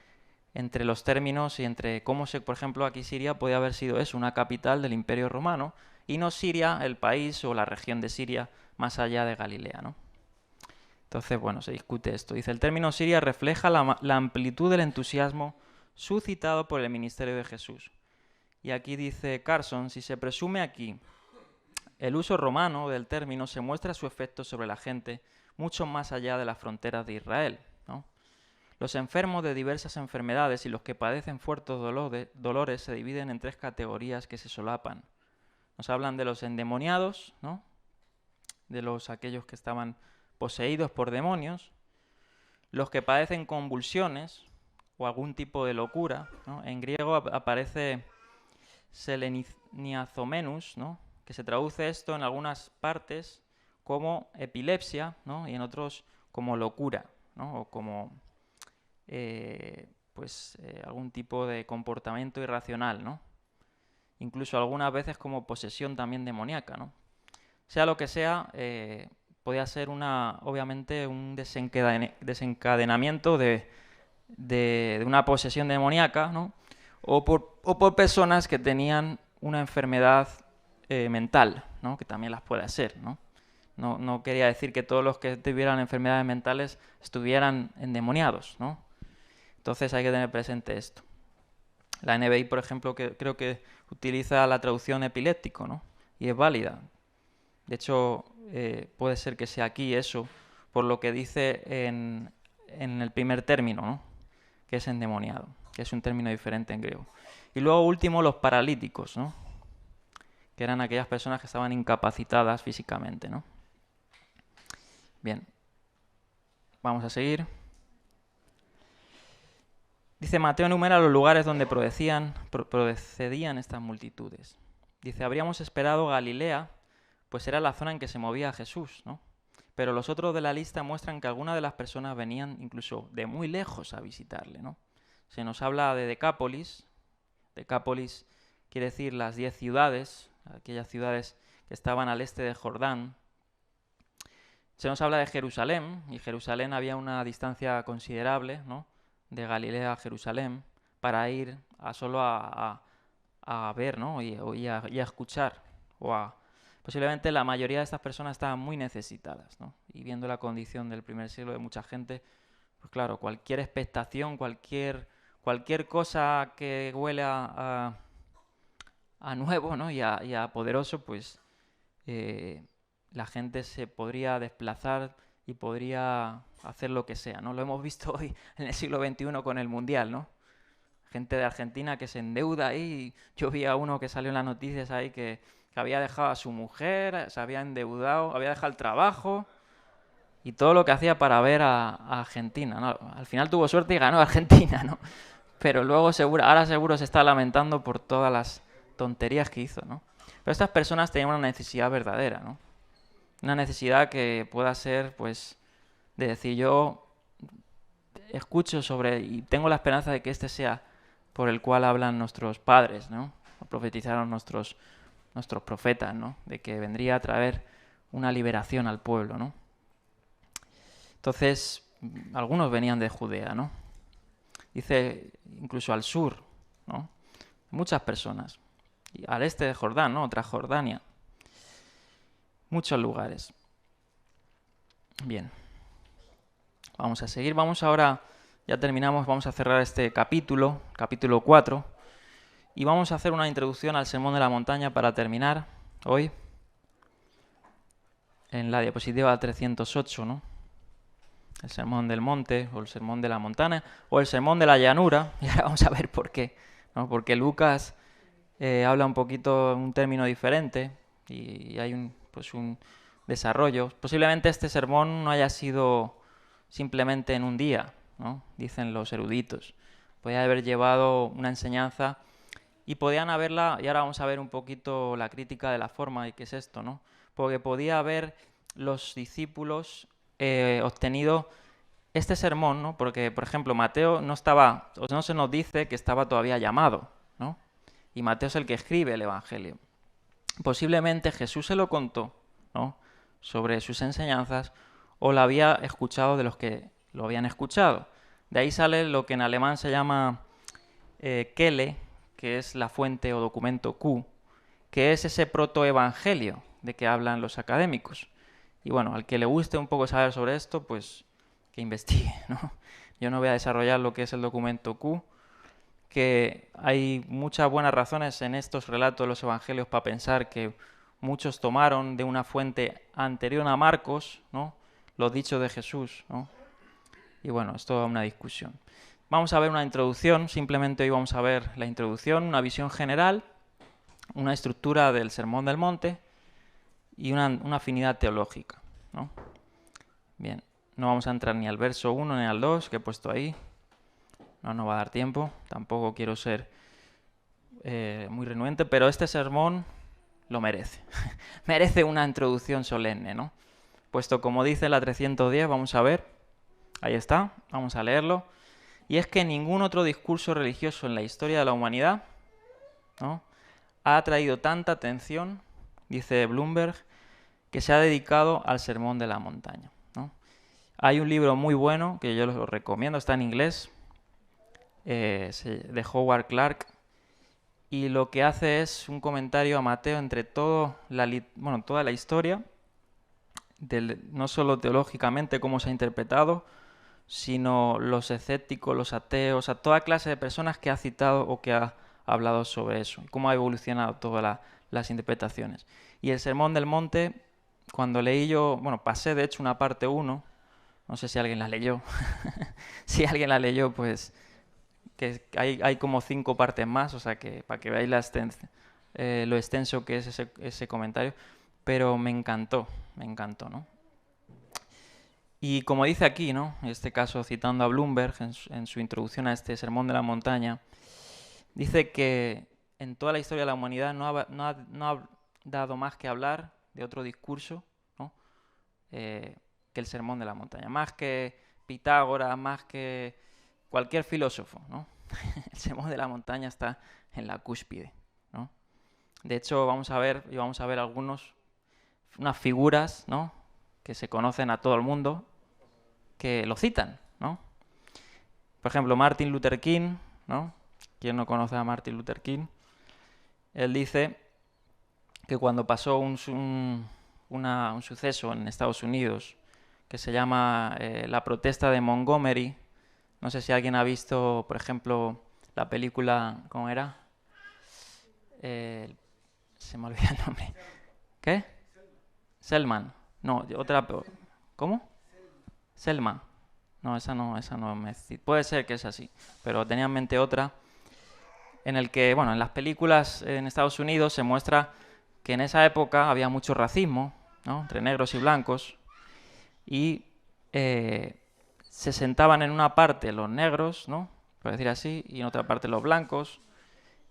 los términos y entre cómo por ejemplo, aquí Siria puede haber sido eso, una capital del Imperio Romano, y no Siria, el país o la región de Siria más allá de Galilea, ¿no? Entonces, bueno, se discute esto. Dice, el término Siria refleja la amplitud del entusiasmo suscitado por el ministerio de Jesús. Y aquí dice Carson, si se presume aquí el uso romano del término, se muestra su efecto sobre la gente mucho más allá de las fronteras de Israel, ¿no? Los enfermos de diversas enfermedades y los que padecen fuertes dolores se dividen en tres categorías que se solapan. Nos hablan de los endemoniados, ¿no? De aquellos que estaban poseídos por demonios, los que padecen convulsiones o algún tipo de locura, ¿no? En griego aparece seleniazomenus, ¿no? Que se traduce esto en algunas partes como epilepsia, ¿no? Y en otros como locura, ¿no? O como algún tipo de comportamiento irracional, ¿no? Incluso algunas veces como posesión también demoníaca, ¿no? Sea lo que sea, podía ser obviamente un desencadenamiento de una posesión demoníaca, ¿no? O por personas que tenían una enfermedad mental, ¿no? Que también las puede ser, ¿no? No quería decir que todos los que tuvieran enfermedades mentales estuvieran endemoniados, ¿no? Entonces hay que tener presente esto. La NBI, por ejemplo, creo que utiliza la traducción epiléptico, ¿no? Y es válida. De hecho, puede ser que sea aquí eso, por lo que dice en el primer término, ¿no? Que es endemoniado, que es un término diferente en griego. Y luego, último, los paralíticos, ¿no? Que eran aquellas personas que estaban incapacitadas físicamente, ¿no? Bien, vamos a seguir. Dice, Mateo enumera los lugares donde procedían estas multitudes. Dice, habríamos esperado Galilea, pues era la zona en que se movía Jesús, ¿no? pero los otros de la lista muestran que algunas de las personas venían incluso de muy lejos a visitarle, ¿no? Se nos habla de Decápolis. Decápolis quiere decir las 10 ciudades, aquellas ciudades que estaban al este de Jordán. Se nos habla de Jerusalén, y Jerusalén había una distancia considerable, ¿no?, de Galilea a Jerusalén, para ir solo a ver, ¿no?, y a escuchar. Posiblemente la mayoría de estas personas estaban muy necesitadas, ¿no? Y viendo la condición del primer siglo de mucha gente, pues claro, cualquier expectación, cualquier cosa que huele a nuevo, ¿no?, y a poderoso, pues la gente se podría desplazar y podría hacer lo que sea, ¿no? Lo hemos visto hoy en el siglo XXI con el Mundial, ¿no? Gente de Argentina que se endeuda ahí. Yo vi a uno que salió en las noticias ahí que había dejado a su mujer, se había endeudado, había dejado el trabajo y todo lo que hacía para ver a Argentina, ¿no? Al final tuvo suerte y ganó Argentina, ¿no? Pero luego ahora seguro se está lamentando por todas las tonterías que hizo, ¿no? Pero estas personas tenían una necesidad verdadera, ¿no? Una necesidad que pueda ser, pues, de decir, yo escucho sobre y tengo la esperanza de que este sea por el cual hablan nuestros padres, ¿no? O profetizaron nuestros profetas, ¿no? De que vendría a traer una liberación al pueblo, ¿no? Entonces, algunos venían de Judea, ¿no? Dice incluso al sur, ¿no? Muchas personas. Y al este de Jordán, ¿no? Transjordania. Muchos lugares. Bien. Vamos a seguir. Vamos ahora, ya terminamos, vamos a cerrar este capítulo 4. Y vamos a hacer una introducción al Sermón de la Montaña para terminar hoy. En la diapositiva 308, ¿no? El Sermón del Monte, o el Sermón de la Montaña, o el Sermón de la Llanura. Y ahora vamos a ver por qué, ¿no? Porque Lucas habla un poquito, un término diferente, y hay un desarrollo. Posiblemente este sermón no haya sido simplemente en un día, ¿no?, dicen los eruditos. Podía haber llevado una enseñanza y podían haberla, y ahora vamos a ver un poquito la crítica de la forma y qué es esto, ¿no? Porque podía haber los discípulos obtenido este sermón, ¿no? Porque, por ejemplo, Mateo no se nos dice que estaba todavía llamado, ¿no? Y Mateo es el que escribe el Evangelio. Posiblemente Jesús se lo contó, ¿no?, sobre sus enseñanzas, o la había escuchado de los que lo habían escuchado. De ahí sale lo que en alemán se llama Quelle, que es la fuente o documento Q, que es ese protoevangelio de que hablan los académicos. Y bueno, al que le guste un poco saber sobre esto, pues que investigue, ¿no? Yo no voy a desarrollar lo que es el documento Q, que hay muchas buenas razones en estos relatos de los evangelios para pensar que muchos tomaron de una fuente anterior a Marcos, ¿no?, los dichos de Jesús, ¿no? Y bueno, es toda una discusión. Vamos a ver una introducción, simplemente hoy vamos a ver la introducción, una visión general, una estructura del Sermón del Monte y una afinidad teológica, ¿no? Bien, no vamos a entrar ni al verso 1 ni al 2 que he puesto ahí. No va a dar tiempo, tampoco quiero ser muy renuente, pero este sermón lo merece. Merece una introducción solemne, ¿no? Puesto como dice la 310, vamos a ver, ahí está, vamos a leerlo. Y es que ningún otro discurso religioso en la historia de la humanidad, ¿no?, ha atraído tanta atención, dice Bloomberg, que se ha dedicado al Sermón de la Montaña, ¿no? Hay un libro muy bueno que yo lo recomiendo, está en inglés, de Howard Clark, y lo que hace es un comentario a Mateo entre toda la historia, no solo teológicamente cómo se ha interpretado, sino los escépticos, los ateos, a toda clase de personas que ha citado o que ha hablado sobre eso, y cómo ha evolucionado todas las interpretaciones. Y el Sermón del Monte, cuando leí yo, pasé de hecho una parte 1, no sé si alguien la leyó, si alguien la leyó, pues que hay como 5 partes más, o sea que para que veáis lo extenso que es ese comentario, pero me encantó, ¿no? Y como dice aquí, ¿no?, en este caso citando a Bloomberg en su introducción a este Sermón de la Montaña, dice que en toda la historia de la humanidad no ha dado más que hablar de otro discurso, ¿no?, que el Sermón de la Montaña, más que Pitágoras, más que cualquier filósofo, ¿no? El Sermón de la Montaña está en la cúspide, ¿no? De hecho, vamos a ver unas figuras, ¿no?, que se conocen a todo el mundo, que lo citan, ¿no? Por ejemplo, Martin Luther King, ¿no? ¿Quién no conoce a Martin Luther King? Él dice que cuando pasó un suceso en Estados Unidos que se llama la protesta de Montgomery, no sé si alguien ha visto, por ejemplo, la película, ¿cómo era? Se me olvida el nombre. ¿Qué? Selman. No, otra. ¿Cómo? Selma. No, esa no me... Puede ser que es así, pero tenía en mente otra en el que, bueno, en las películas en Estados Unidos se muestra que en esa época había mucho racismo, ¿no?, entre negros y blancos, y se sentaban en una parte los negros, ¿no?, por decir así, y en otra parte los blancos,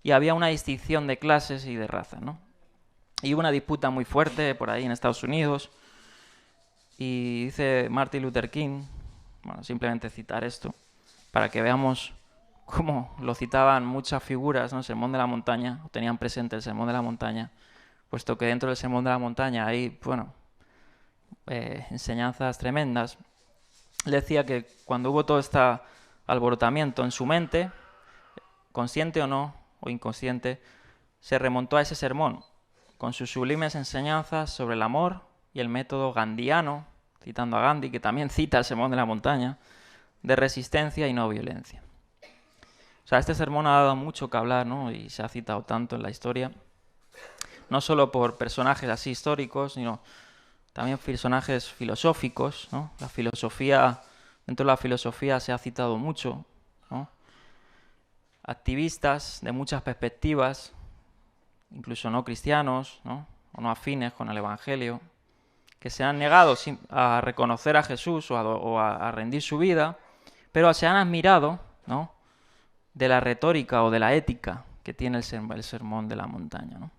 y había una distinción de clases y de razas, ¿no? Y hubo una disputa muy fuerte por ahí en Estados Unidos, y dice Martin Luther King, bueno, simplemente citar esto, para que veamos cómo lo citaban muchas figuras, ¿no?, el Sermón de la Montaña, o tenían presente el Sermón de la Montaña, puesto que dentro del Sermón de la Montaña hay, bueno, enseñanzas tremendas. Él decía que cuando hubo todo este alborotamiento en su mente, consciente o no, o inconsciente, se remontó a ese sermón, con sus sublimes enseñanzas sobre el amor y el método gandhiano, citando a Gandhi, que también cita el Sermón de la Montaña, de resistencia y no violencia. O sea, este sermón ha dado mucho que hablar, ¿no?, y se ha citado tanto en la historia, no solo por personajes así históricos, sino también personajes filosóficos, ¿no? Dentro de la filosofía se ha citado mucho, ¿no? Activistas de muchas perspectivas, incluso no cristianos, ¿no?, o no afines con el Evangelio, que se han negado a reconocer a Jesús o a rendir su vida, pero se han admirado, ¿no?, de la retórica o de la ética que tiene el Sermón de la Montaña, ¿no?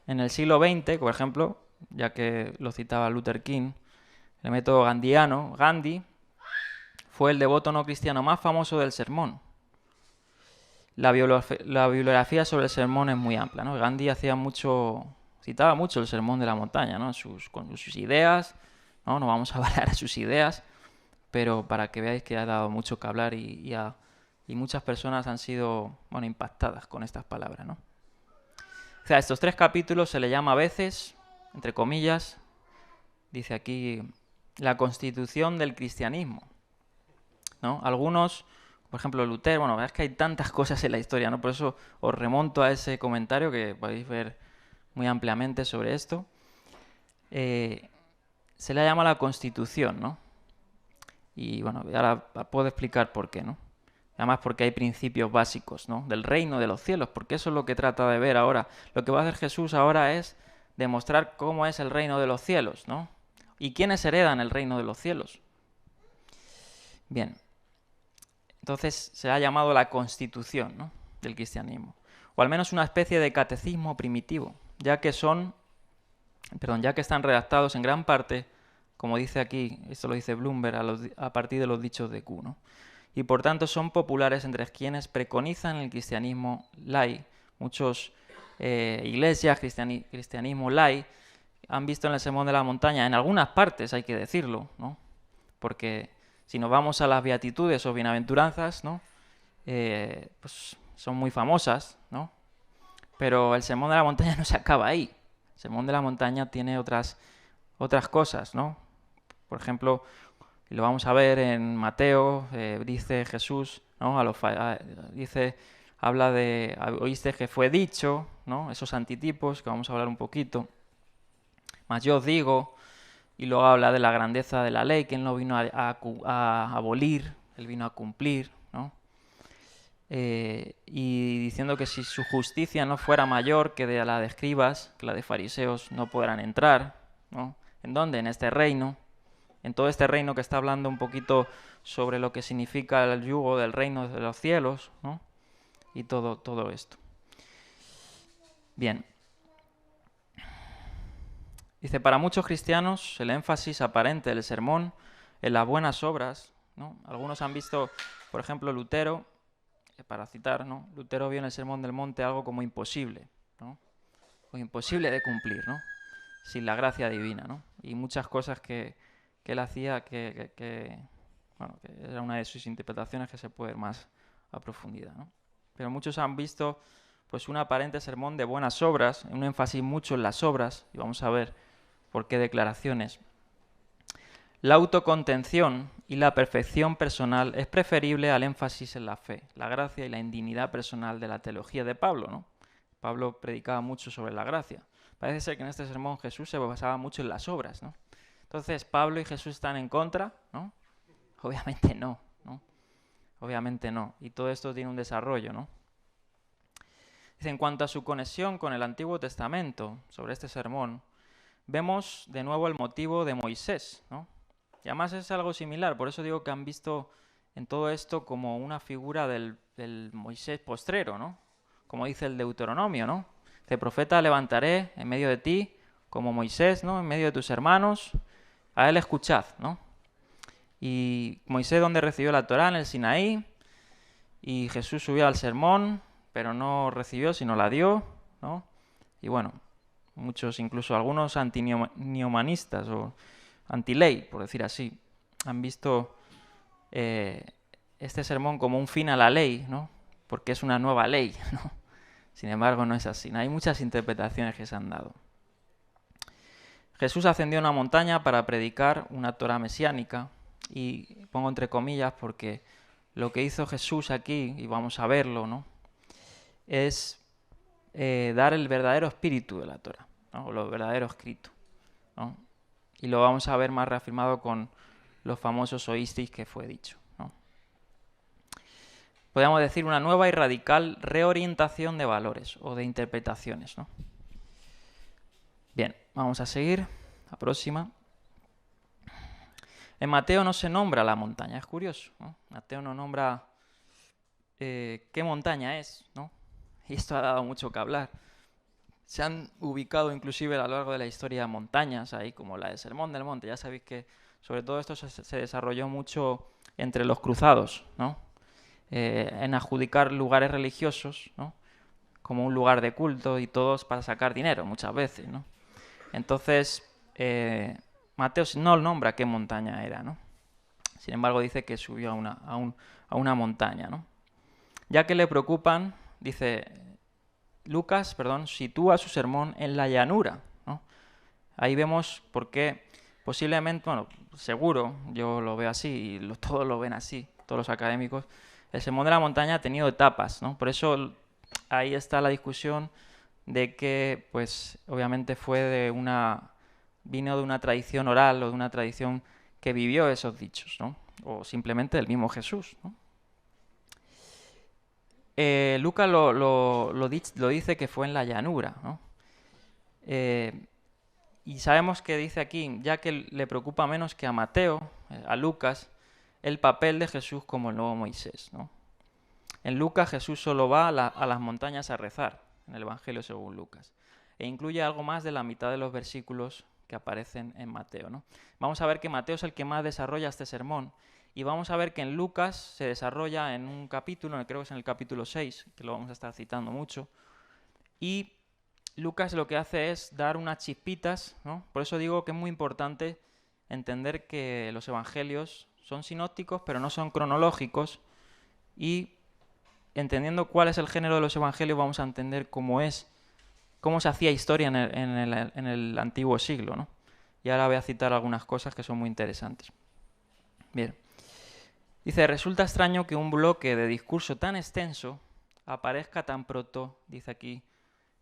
En el siglo XX, por ejemplo, ya que lo citaba Luther King, el método gandhiano, Gandhi fue el devoto no cristiano más famoso del sermón. La bibliografía sobre el sermón es muy amplia, ¿no? Gandhi citaba mucho el Sermón de la Montaña, ¿no?, con sus ideas, ¿no? No vamos a avalar sus ideas, pero para que veáis que ha dado mucho que hablar y muchas personas han sido, bueno, impactadas con estas palabras, ¿no? O sea, estos 3 capítulos se le llama a veces, entre comillas, dice aquí, la constitución del cristianismo, ¿no? Algunos, por ejemplo, Lutero, bueno, es que hay tantas cosas en la historia, ¿no? Por eso os remonto a ese comentario que podéis ver muy ampliamente sobre esto. Se le llama la constitución, ¿no? Y bueno, ahora puedo explicar por qué, ¿no? Además porque hay principios básicos, ¿no?, del reino de los cielos, porque eso es lo que trata de ver ahora. Lo que va a hacer Jesús ahora es demostrar cómo es el reino de los cielos, ¿no? ¿Y quiénes heredan el reino de los cielos? Bien, entonces se ha llamado la constitución, ¿no?, del cristianismo, o al menos una especie de catecismo primitivo, ya que están redactados en gran parte, como dice aquí, esto lo dice Bloomberg, a partir de los dichos de Q, ¿no?, y por tanto son populares entre quienes preconizan el cristianismo lai. Muchos iglesias, cristianismo lai, han visto en el Sermón de la Montaña, en algunas partes hay que decirlo, ¿no?, porque si nos vamos a las beatitudes o bienaventuranzas, ¿no?, pues son muy famosas, ¿no?, pero el Sermón de la Montaña no se acaba ahí. El Sermón de la Montaña tiene otras cosas, ¿no? Por ejemplo, y lo vamos a ver en Mateo, dice Jesús, ¿no?, habla de, oíste que fue dicho, ¿no?, esos antitipos que vamos a hablar un poquito. Mas yo os digo, y luego habla de la grandeza de la ley, que él no vino a abolir, él vino a cumplir, ¿no? Y diciendo que si su justicia no fuera mayor que de la de escribas, que la de fariseos, no podrán entrar, ¿no? ¿En dónde? En este reino. En todo este reino que está hablando un poquito sobre lo que significa el yugo del reino de los cielos, ¿no?, y todo esto. Bien. Dice, para muchos cristianos el énfasis aparente del sermón en las buenas obras, ¿no? Algunos han visto, por ejemplo, Lutero, para citar, ¿no? Lutero vio en el Sermón del Monte algo como imposible, ¿no? O imposible de cumplir, ¿no? Sin la gracia divina, ¿no? Y muchas cosas que él hacía bueno, que era una de sus interpretaciones que se puede ver más a profundidad, ¿no? Pero muchos han visto pues un aparente sermón de buenas obras, un énfasis mucho en las obras, y vamos a ver por qué declaraciones. La autocontención y la perfección personal es preferible al énfasis en la fe, la gracia y la indignidad personal de la teología de Pablo, ¿no? Pablo predicaba mucho sobre la gracia. Parece ser que en este sermón Jesús se basaba mucho en las obras, ¿no? Entonces, ¿Pablo y Jesús están en contra? ¿No? Obviamente no, ¿no? Obviamente no. Y todo esto tiene un desarrollo, ¿no? Dice, en cuanto a su conexión con el Antiguo Testamento, sobre este sermón, vemos de nuevo el motivo de Moisés, ¿no? Y además es algo similar, por eso digo que han visto en todo esto como una figura del Moisés postrero, ¿no? Como dice el Deuteronomio, ¿no? De profeta levantaré en medio de ti, como Moisés, ¿no? En medio de tus hermanos, a él escuchad, ¿no? Y Moisés donde recibió la Torá, en el Sinaí, y Jesús subió al sermón, pero no recibió, sino la dio, ¿no? Y bueno, muchos, incluso algunos antiniomanistas o antiley, por decir así, han visto este sermón como un fin a la ley, ¿no? Porque es una nueva ley, ¿no? Sin embargo, no es así. Hay muchas interpretaciones que se han dado. Jesús ascendió a una montaña para predicar una Torá mesiánica, y pongo entre comillas porque lo que hizo Jesús aquí, y vamos a verlo, ¿no? Es dar el verdadero espíritu de la Torá, ¿no? O lo verdadero escrito, ¿no? Y lo vamos a ver más reafirmado con los famosos oístis que fue dicho, ¿no? Podríamos decir una nueva y radical reorientación de valores o de interpretaciones, ¿no? Bien, vamos a seguir. La próxima. En Mateo no se nombra la montaña, es curioso, ¿no? Mateo no nombra qué montaña es, ¿no? Y esto ha dado mucho que hablar. Se han ubicado inclusive a lo largo de la historia montañas ahí, como la del Sermón del Monte. Ya sabéis que sobre todo esto se desarrolló mucho entre los cruzados, ¿no? En adjudicar lugares religiosos, ¿no? Como un lugar de culto y todos para sacar dinero muchas veces, ¿no? Entonces, Mateo no nombra qué montaña era, ¿no? Sin embargo, dice que subió a una montaña, ¿no? Ya que le preocupan, dice Lucas, sitúa su sermón en la llanura, ¿no? Ahí vemos por qué posiblemente, bueno, seguro, yo lo veo así y todos lo ven así, todos los académicos, el sermón de la montaña ha tenido etapas, ¿no? Por eso ahí está la discusión de que, pues, obviamente vino de una tradición oral o de una tradición que vivió esos dichos, ¿no? O simplemente del mismo Jesús, ¿no? Lucas lo dice que fue en la llanura, ¿no? Y sabemos que dice aquí, ya que le preocupa menos que a Mateo, a Lucas, el papel de Jesús como el nuevo Moisés, ¿no? En Lucas Jesús solo va a las montañas a rezar, en el Evangelio según Lucas, e incluye algo más de la mitad de los versículos que aparecen en Mateo, ¿no? Vamos a ver que Mateo es el que más desarrolla este sermón, y vamos a ver que en Lucas se desarrolla en un capítulo, creo que es en el capítulo 6, que lo vamos a estar citando mucho, y Lucas lo que hace es dar unas chispitas, ¿no? Por eso digo que es muy importante entender que los evangelios son sinópticos, pero no son cronológicos, y entendiendo cuál es el género de los evangelios vamos a entender cómo se hacía historia en el antiguo siglo, ¿no? Y ahora voy a citar algunas cosas que son muy interesantes. Bien. Dice, resulta extraño que un bloque de discurso tan extenso aparezca tan pronto, dice aquí,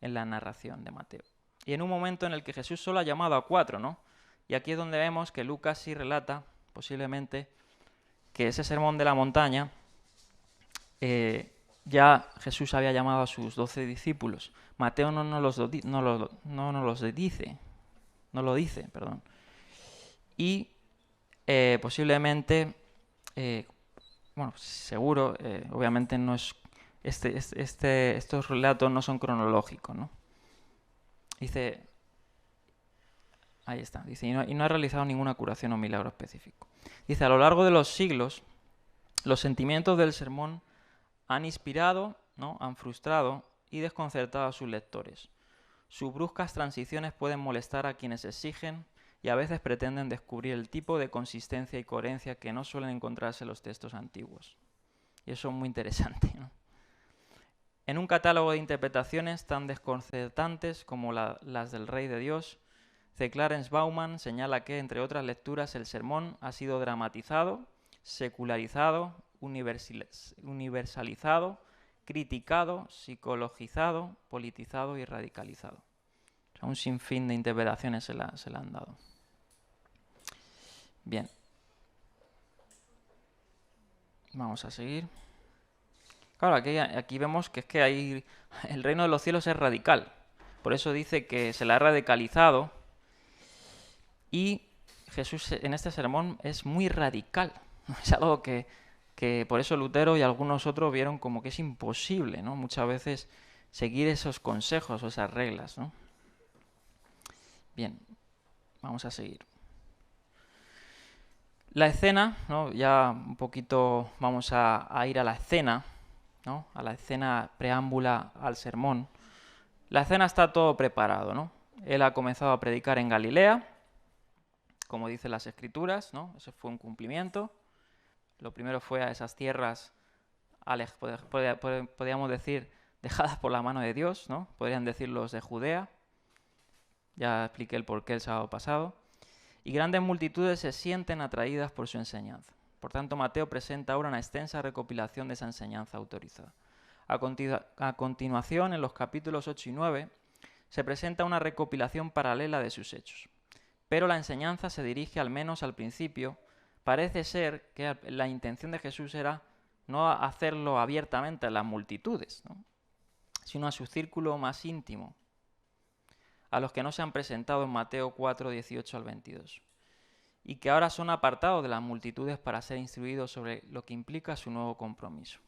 en la narración de Mateo. Y en un momento en el que Jesús solo ha llamado a 4, ¿no? Y aquí es donde vemos que Lucas sí relata, posiblemente, que ese sermón de la montaña, ya Jesús había llamado a sus 12 discípulos. Mateo no lo dice. Y posiblemente, bueno, seguro, obviamente no es estos relatos no son cronológicos, ¿no? Dice, Ahí está. Dice, y no ha realizado ninguna curación o milagro específico. Dice, a lo largo de los siglos, los sentimientos del sermón han inspirado, ¿no?, han frustrado y desconcertado a sus lectores. Sus bruscas transiciones pueden molestar a quienes exigen y a veces pretenden descubrir el tipo de consistencia y coherencia que no suelen encontrarse en los textos antiguos. Y eso es muy interesante, ¿no? En un catálogo de interpretaciones tan desconcertantes como las del Rey de Dios, C. Clarence Bauman señala que, entre otras lecturas, el sermón ha sido dramatizado, secularizado, universalizado, criticado, psicologizado, politizado y radicalizado. O sea, un sinfín de interpretaciones se la han dado. Bien. Vamos a seguir. Claro, aquí vemos que es que el reino de los cielos es radical. Por eso dice que se la ha radicalizado. Y Jesús en este sermón es muy radical. Es algo que por eso Lutero y algunos otros vieron como que es imposible, ¿no?, muchas veces seguir esos consejos o esas reglas, ¿no? Bien, vamos a seguir. La escena, ¿no?, ya un poquito vamos a ir a la escena, ¿no?, a la escena preámbula al sermón. La escena está todo preparado, ¿no? Él ha comenzado a predicar en Galilea, como dicen las Escrituras, ¿no? Ese fue un cumplimiento. Lo primero fue a esas tierras, podríamos decir, dejadas por la mano de Dios, ¿no? Podrían decir los de Judea. Ya expliqué el porqué el sábado pasado. Y grandes multitudes se sienten atraídas por su enseñanza. Por tanto, Mateo presenta ahora una extensa recopilación de esa enseñanza autorizada. A continuación, en los capítulos 8 y 9, se presenta una recopilación paralela de sus hechos. Pero la enseñanza se dirige, al menos al principio, parece ser que la intención de Jesús era no hacerlo abiertamente a las multitudes, ¿no?, sino a su círculo más íntimo, a los que no se han presentado en Mateo 4, 18 al 22, y que ahora son apartados de las multitudes para ser instruidos sobre lo que implica su nuevo compromiso.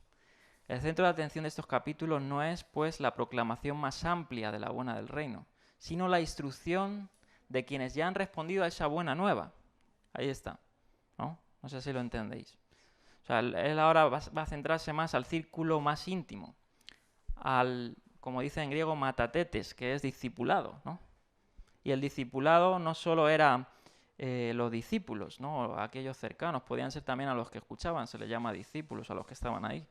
El centro de atención de estos capítulos no es, pues, la proclamación más amplia de la buena del reino, sino la instrucción de quienes ya han respondido a esa buena nueva. Ahí está, ¿no? No sé si lo entendéis. O sea, él ahora va a centrarse más al círculo más íntimo, al, como dice en griego, matatetes, que es discipulado, ¿no? Y el discipulado no solo era los discípulos, ¿no?, aquellos cercanos, podían ser también a los que escuchaban, se les llama discípulos a los que estaban ahí.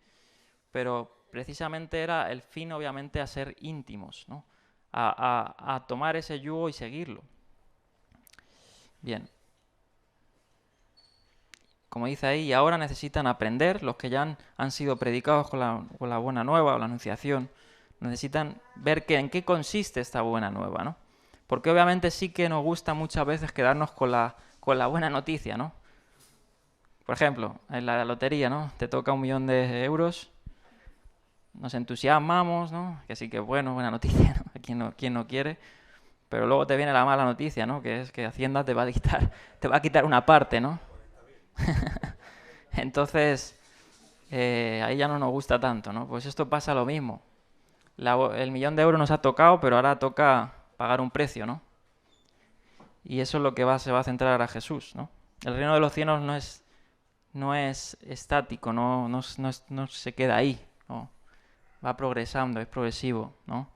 Pero precisamente era el fin, obviamente, a ser íntimos, ¿no?, a tomar ese yugo y seguirlo. Bien. Como dice ahí, y ahora necesitan aprender, los que ya han sido predicados con la buena nueva o la anunciación, necesitan ver en qué consiste esta buena nueva, ¿no? Porque obviamente sí que nos gusta muchas veces quedarnos con la buena noticia, ¿no? Por ejemplo, en la lotería, ¿no?, te toca 1 millón de euros, nos entusiasmamos, ¿no?, que sí que es bueno, buena noticia, ¿no? ¿Quién no quiere? Pero luego te viene la mala noticia, ¿no?, que es que Hacienda te va a quitar una parte, ¿no? Entonces, ahí ya no nos gusta tanto, ¿no? Pues esto pasa lo mismo. El 1 millón de euros nos ha tocado, pero ahora toca pagar un precio, ¿no? Y eso es lo que se va a centrar a Jesús, ¿no? El reino de los cielos no es estático, no se queda ahí, ¿no? Va progresando, es progresivo, ¿no?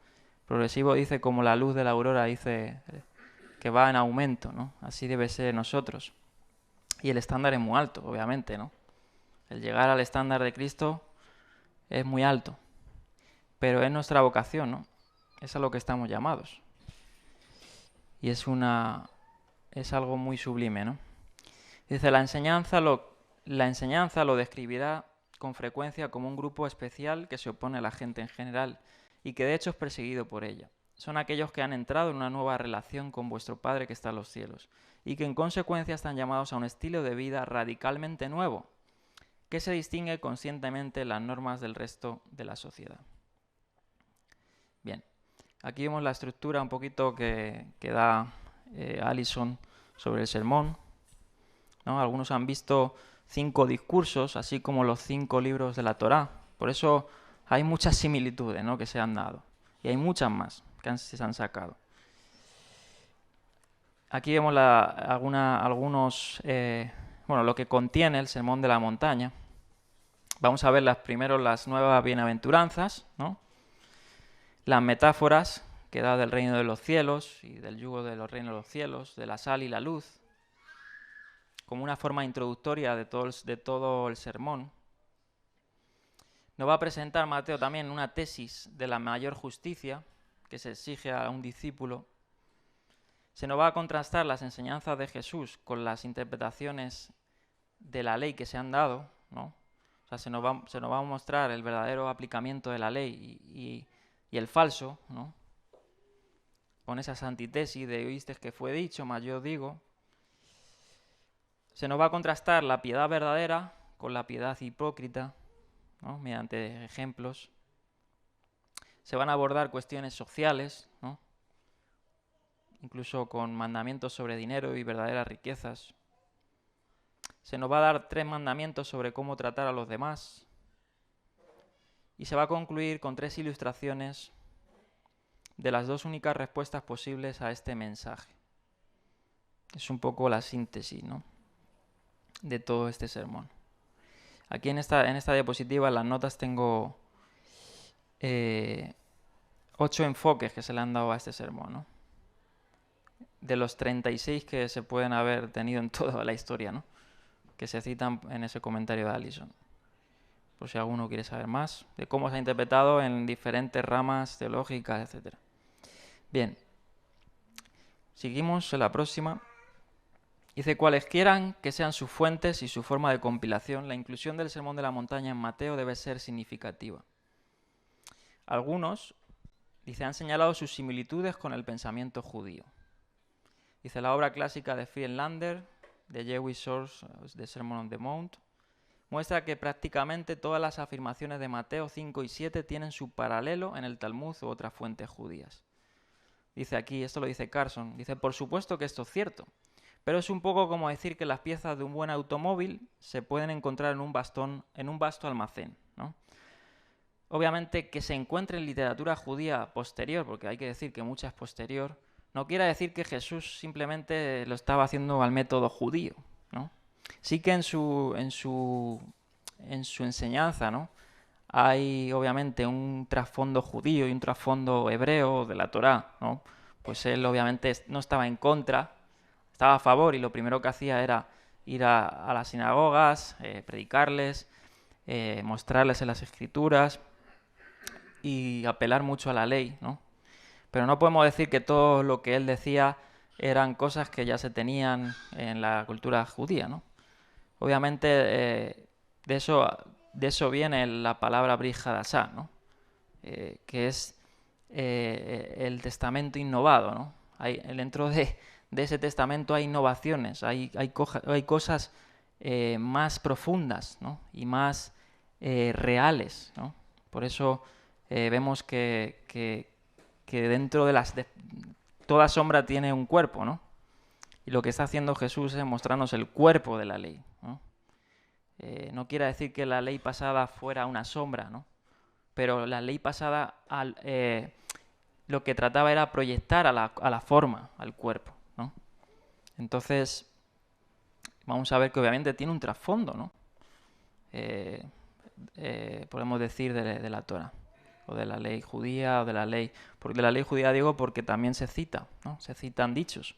Progresivo dice como la luz de la aurora, dice que va en aumento, ¿no? Así debe ser nosotros. Y el estándar es muy alto, obviamente, ¿no? El llegar al estándar de Cristo es muy alto, pero es nuestra vocación, ¿no? Es a lo que estamos llamados. Y es algo muy sublime, ¿no? Dice, la enseñanza lo describirá con frecuencia como un grupo especial que se opone a la gente en general y que de hecho es perseguido por ella. Son aquellos que han entrado en una nueva relación con vuestro Padre que está en los cielos y que en consecuencia están llamados a un estilo de vida radicalmente nuevo, que se distingue conscientemente de las normas del resto de la sociedad. Bien, aquí vemos la estructura un poquito que da Allison sobre el sermón, ¿no? Algunos han visto 5 discursos, así como los 5 libros de la Torá. Por eso hay muchas similitudes, ¿no?, que se han dado. Y hay muchas más que se han sacado. aquí vemos lo que contiene el Sermón de la Montaña. Vamos a ver primero las nuevas bienaventuranzas, ¿no? Las metáforas que da del reino de los cielos y del yugo de los reinos de los cielos, de la sal y la luz, como una forma introductoria de todo el sermón. Nos va a presentar Mateo también una tesis de la mayor justicia que se exige a un discípulo. Se nos va a contrastar las enseñanzas de Jesús con las interpretaciones de la ley que se han dado, ¿no? O sea, se nos va a mostrar el verdadero aplicamiento de la ley y el falso, ¿no? Con esas antítesis de oíste que fue dicho, mas yo digo. Se nos va a contrastar la piedad verdadera con la piedad hipócrita, ¿no? Mediante ejemplos. Se van a abordar cuestiones sociales, ¿no? Incluso con mandamientos sobre dinero y verdaderas riquezas. Se nos va a dar 3 mandamientos sobre cómo tratar a los demás. Y se va a concluir con 3 ilustraciones de las 2 únicas respuestas posibles a este mensaje. Es un poco la síntesis, ¿no?, de todo este sermón. Aquí en esta diapositiva, en las notas, tengo 8 enfoques que se le han dado a este sermón, ¿no?, de los 36 que se pueden haber tenido en toda la historia, ¿no?, que se citan en ese comentario de Allison. Por si alguno quiere saber más de cómo se ha interpretado en diferentes ramas teológicas, etc. Bien, seguimos en la próxima. Dice, cualesquieran que sean sus fuentes y su forma de compilación, la inclusión del Sermón de la Montaña en Mateo debe ser significativa. Algunos, dice, han señalado sus similitudes con el pensamiento judío. Dice, la obra clásica de Friedlander, de Jewish Source, The Sermon on the Mount, muestra que prácticamente todas las afirmaciones de Mateo 5 y 7 tienen su paralelo en el Talmud u otras fuentes judías. Dice aquí, esto lo dice Carson, dice, por supuesto que esto es cierto, pero es un poco como decir que las piezas de un buen automóvil se pueden encontrar en un vasto almacén, ¿no? Obviamente que se encuentre en literatura judía posterior, porque hay que decir que mucha es posterior, no quiere decir que Jesús simplemente lo estaba haciendo al método judío, ¿no? Sí que en su enseñanza, ¿no?, hay obviamente un trasfondo judío y un trasfondo hebreo de la Torá, ¿no? Pues él obviamente no estaba en contra, estaba a favor, y lo primero que hacía era ir a las sinagogas, predicarles, mostrarles en las escrituras y apelar mucho a la ley, ¿no? Pero no podemos decir que todo lo que él decía eran cosas que ya se tenían en la cultura judía, ¿no? Obviamente de eso viene la palabra Brit Hadashah, ¿no? Que es el testamento innovado, ¿no? Dentro de ese testamento hay innovaciones, hay cosas más profundas, ¿no?, y más reales, ¿no? Por eso vemos que dentro de toda sombra tiene un cuerpo, ¿no? Y lo que está haciendo Jesús es mostrarnos el cuerpo de la ley, ¿no? No quiere decir que la ley pasada fuera una sombra, ¿no? Pero la ley pasada lo que trataba era proyectar a la forma, al cuerpo, ¿no? Entonces, vamos a ver que obviamente tiene un trasfondo, ¿no? Podemos decir de la Torá, o de la ley judía, o de la ley... Porque de la ley judía digo porque también se cita, ¿no? Se citan dichos,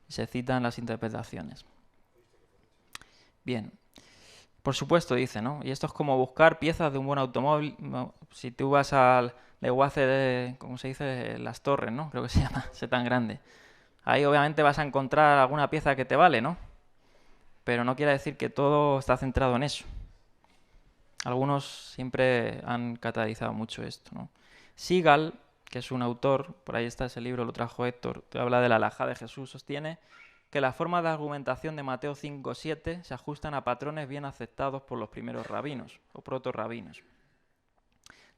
se citan las interpretaciones. Bien. Por supuesto, dice, ¿no? Y esto es como buscar piezas de un buen automóvil. ¿No? Si tú vas al desguace de, ¿cómo se dice? Las Torres, ¿no? Creo que se llama, ese tan grande. Ahí obviamente vas a encontrar alguna pieza que te vale, ¿no? Pero no quiere decir que todo está centrado en eso. Algunos siempre han catalizado mucho esto, ¿no? Seagal, que es un autor, por ahí está ese libro, lo trajo Héctor, que habla de la halajá de Jesús, sostiene que las formas de argumentación de Mateo 5:7 se ajustan a patrones bien aceptados por los primeros rabinos o proto-rabinos.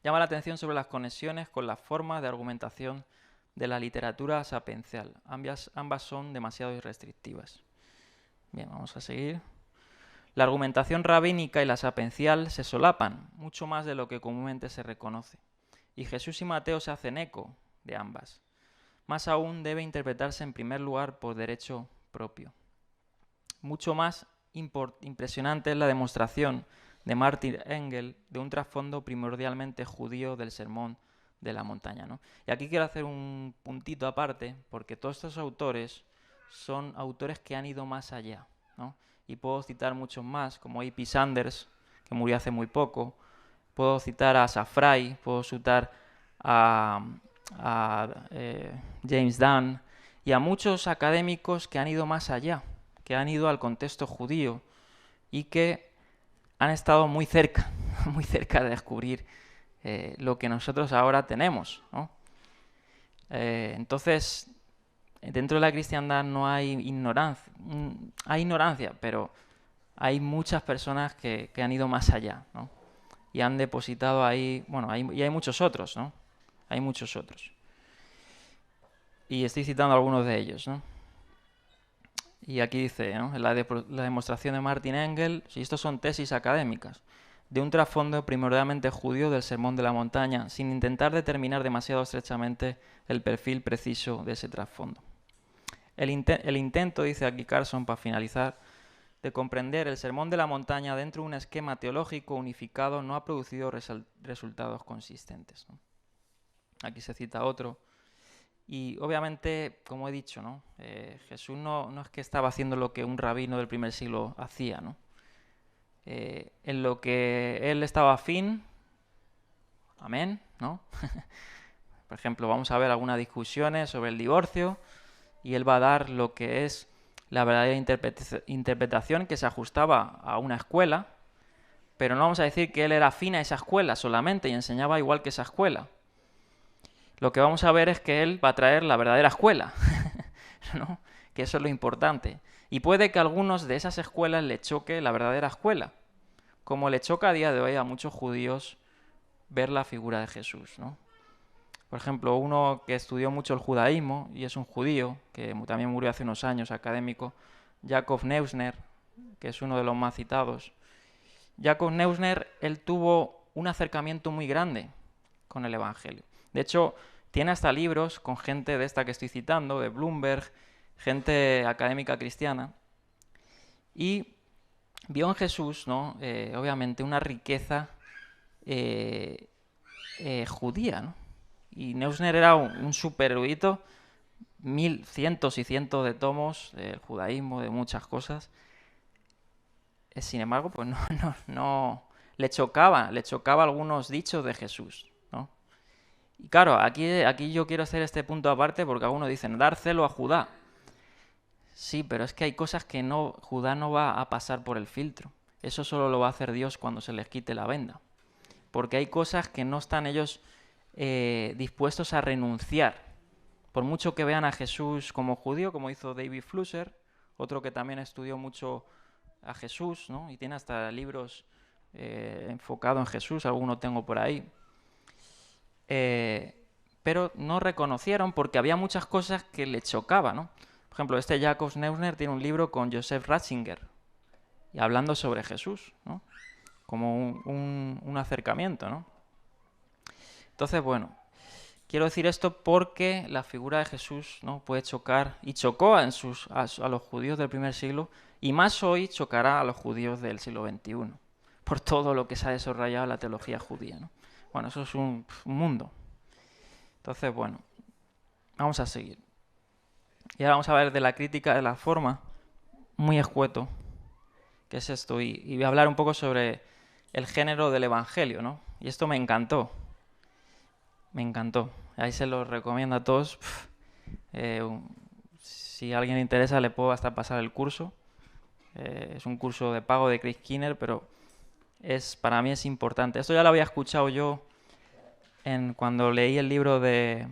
Llama la atención sobre las conexiones con las formas de argumentación de la literatura sapiencial. Ambas son demasiado restrictivas. Bien, vamos a seguir. La argumentación rabínica y la sapiencial se solapan, mucho más de lo que comúnmente se reconoce. Y Jesús y Mateo se hacen eco de ambas. más aún debe interpretarse en primer lugar por derecho propio. Mucho más impresionante es la demostración de Martin Engel de un trasfondo primordialmente judío del Sermón de la Montaña, ¿no? Y aquí quiero hacer un puntito aparte, porque todos estos autores son autores que han ido más allá, ¿no? Y puedo citar muchos más, como A.P. Sanders, que murió hace muy poco. Puedo citar a Safrai, puedo citar a James Dunn y a muchos académicos que han ido más allá, que han ido al contexto judío y que han estado muy cerca de descubrir lo que nosotros ahora tenemos, ¿no? Entonces, dentro de la cristiandad no hay ignorancia, hay ignorancia, pero hay muchas personas que han ido más allá, ¿no? Y han depositado ahí, bueno, y hay muchos otros, ¿no? Hay muchos otros. Y estoy citando algunos de ellos, ¿no? Y aquí dice, ¿no? La demostración de Martin Engel, si estos son tesis académicas, de un trasfondo primordialmente judío del Sermón de la Montaña, sin intentar determinar demasiado estrechamente el perfil preciso de ese trasfondo. El intento, dice aquí Carson, para finalizar, de comprender el Sermón de la Montaña dentro de un esquema teológico unificado no ha producido resultados consistentes, ¿no? Aquí se cita otro. Y obviamente, como he dicho, ¿no? Jesús no es que estaba haciendo lo que un rabino del primer siglo hacía, ¿no? En lo que él estaba afín, amén, ¿no? Por ejemplo, vamos a ver algunas discusiones sobre el divorcio y él va a dar lo que es la verdadera interpretación que se ajustaba a una escuela, pero no vamos a decir que él era afín a esa escuela solamente y enseñaba igual que esa escuela. Lo que vamos a ver es que él va a traer la verdadera escuela, ¿no? Que eso es lo importante. Y puede que a algunos de esas escuelas le choque la verdadera escuela, como le choca a día de hoy a muchos judíos ver la figura de Jesús, ¿no? Por ejemplo, uno que estudió mucho el judaísmo y es un judío, que también murió hace unos años, académico, Jacob Neusner, que es uno de los más citados. Jacob Neusner, él tuvo un acercamiento muy grande con el Evangelio. De hecho, tiene hasta libros con gente de esta que estoy citando, de Bloomberg, gente académica cristiana, y vio en Jesús, ¿no? Obviamente, una riqueza judía, ¿no? Y Neusner era un super erudito, cientos y cientos de tomos del judaísmo, de muchas cosas. Sin embargo, pues no le chocaba algunos dichos de Jesús, ¿no? Y claro, aquí yo quiero hacer este punto aparte porque algunos dicen, dar celo a Judá. Sí, pero es que hay cosas que Judá no va a pasar por el filtro. Eso solo lo va a hacer Dios cuando se les quite la venda. Porque hay cosas que no están ellos dispuestos a renunciar. Por mucho que vean a Jesús como judío, como hizo David Flusser, otro que también estudió mucho a Jesús, ¿no? Y tiene hasta libros enfocados en Jesús, alguno tengo por ahí. Pero no reconocieron porque había muchas cosas que le chocaban, ¿no? Por ejemplo, este Jacob Neusner tiene un libro con Joseph Ratzinger y hablando sobre Jesús, ¿no? Como un acercamiento, ¿no? Entonces, bueno, quiero decir esto porque la figura de Jesús, ¿no? Puede chocar, y chocó a los judíos del primer siglo, y más hoy chocará a los judíos del siglo XXI, por todo lo que se ha desarrollado en la teología judía, ¿no? Bueno, eso es un mundo. Entonces, bueno, vamos a seguir. Y ahora vamos a ver de la crítica de la forma, muy escueto, que es esto, y voy a hablar un poco sobre el género del Evangelio, ¿no? Y esto me encantó. Me encantó. Ahí se lo recomiendo a todos. Si a alguien le interesa, le puedo hasta pasar el curso. Es un curso de pago de Chris Skinner, pero para mí es importante. Esto ya lo había escuchado yo cuando leí el libro de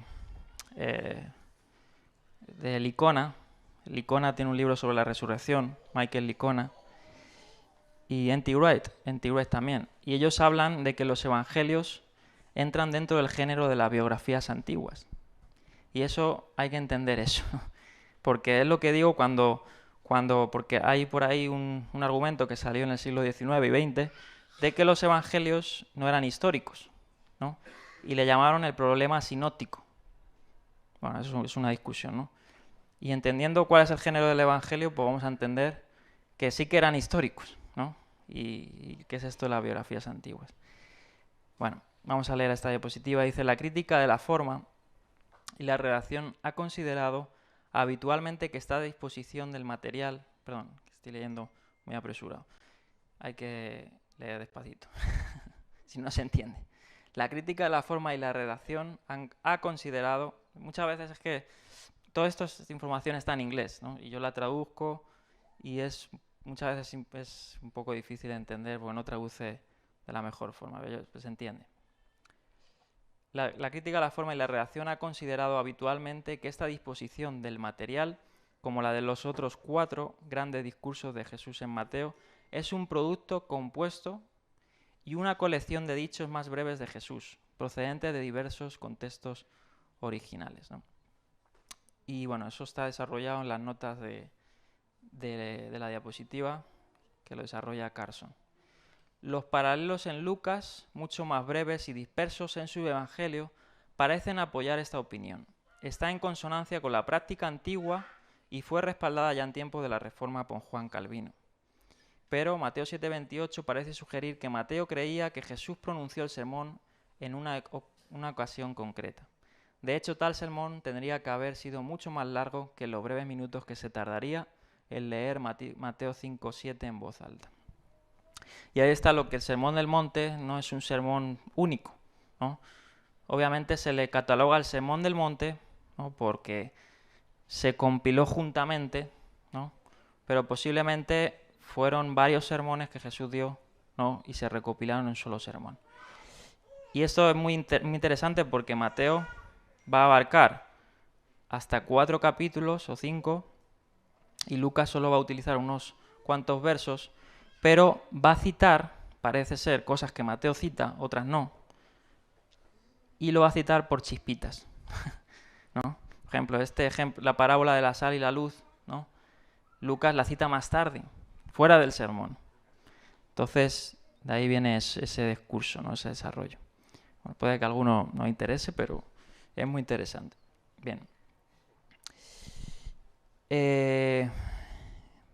Licona. Licona tiene un libro sobre la resurrección, Michael Licona. Y N.T. Wright también. Y ellos hablan de que los evangelios entran dentro del género de las biografías antiguas. Y eso hay que entender eso. Porque es lo que digo porque hay por ahí un argumento que salió en el siglo XIX y XX de que los evangelios no eran históricos, ¿no? Y le llamaron el problema sinóptico. Bueno, eso es una discusión, ¿no? Y entendiendo cuál es el género del Evangelio, pues vamos a entender que sí que eran históricos, ¿no? Y qué es esto de las biografías antiguas. Bueno, vamos a leer esta diapositiva. Dice: la crítica de la forma y la redacción ha considerado habitualmente que está a disposición del material... Perdón, estoy leyendo muy apresurado. Hay que leer despacito, si no se entiende. La crítica de la forma y la redacción ha considerado... Muchas veces es que toda esta información está en inglés, ¿no? Y yo la traduzco y muchas veces es un poco difícil de entender porque no traduce de la mejor forma. Se entiende. La crítica a la forma y la redacción ha considerado habitualmente que esta disposición del material, como la de los otros 4 grandes discursos de Jesús en Mateo, es un producto compuesto y una colección de dichos más breves de Jesús, procedentes de diversos contextos originales, ¿no? Y bueno, eso está desarrollado en las notas de la diapositiva, que lo desarrolla Carson. Los paralelos en Lucas, mucho más breves y dispersos en su Evangelio, parecen apoyar esta opinión. Está en consonancia con la práctica antigua y fue respaldada ya en tiempos de la Reforma por Juan Calvino. Pero Mateo 7:28 parece sugerir que Mateo creía que Jesús pronunció el sermón en una ocasión concreta. De hecho, tal sermón tendría que haber sido mucho más largo que los breves minutos que se tardaría en leer Mateo 5:7 en voz alta. Y ahí está lo que el Sermón del Monte no es un sermón único, ¿no? Obviamente se le cataloga el Sermón del Monte, ¿no? Porque se compiló juntamente, ¿no? Pero posiblemente fueron varios sermones que Jesús dio, ¿no? Y se recopilaron en un solo sermón. Y esto es muy interesante porque Mateo va a abarcar hasta 4 capítulos o 5 y Lucas solo va a utilizar unos cuantos versos, pero va a citar, parece ser, cosas que Mateo cita, otras no, y lo va a citar por chispitas, ¿no? Por ejemplo, la parábola de la sal y la luz, ¿no? Lucas la cita más tarde, fuera del sermón. Entonces, de ahí viene ese discurso, ¿no? Ese desarrollo. Bueno, puede que a alguno no interese, pero es muy interesante. Bien.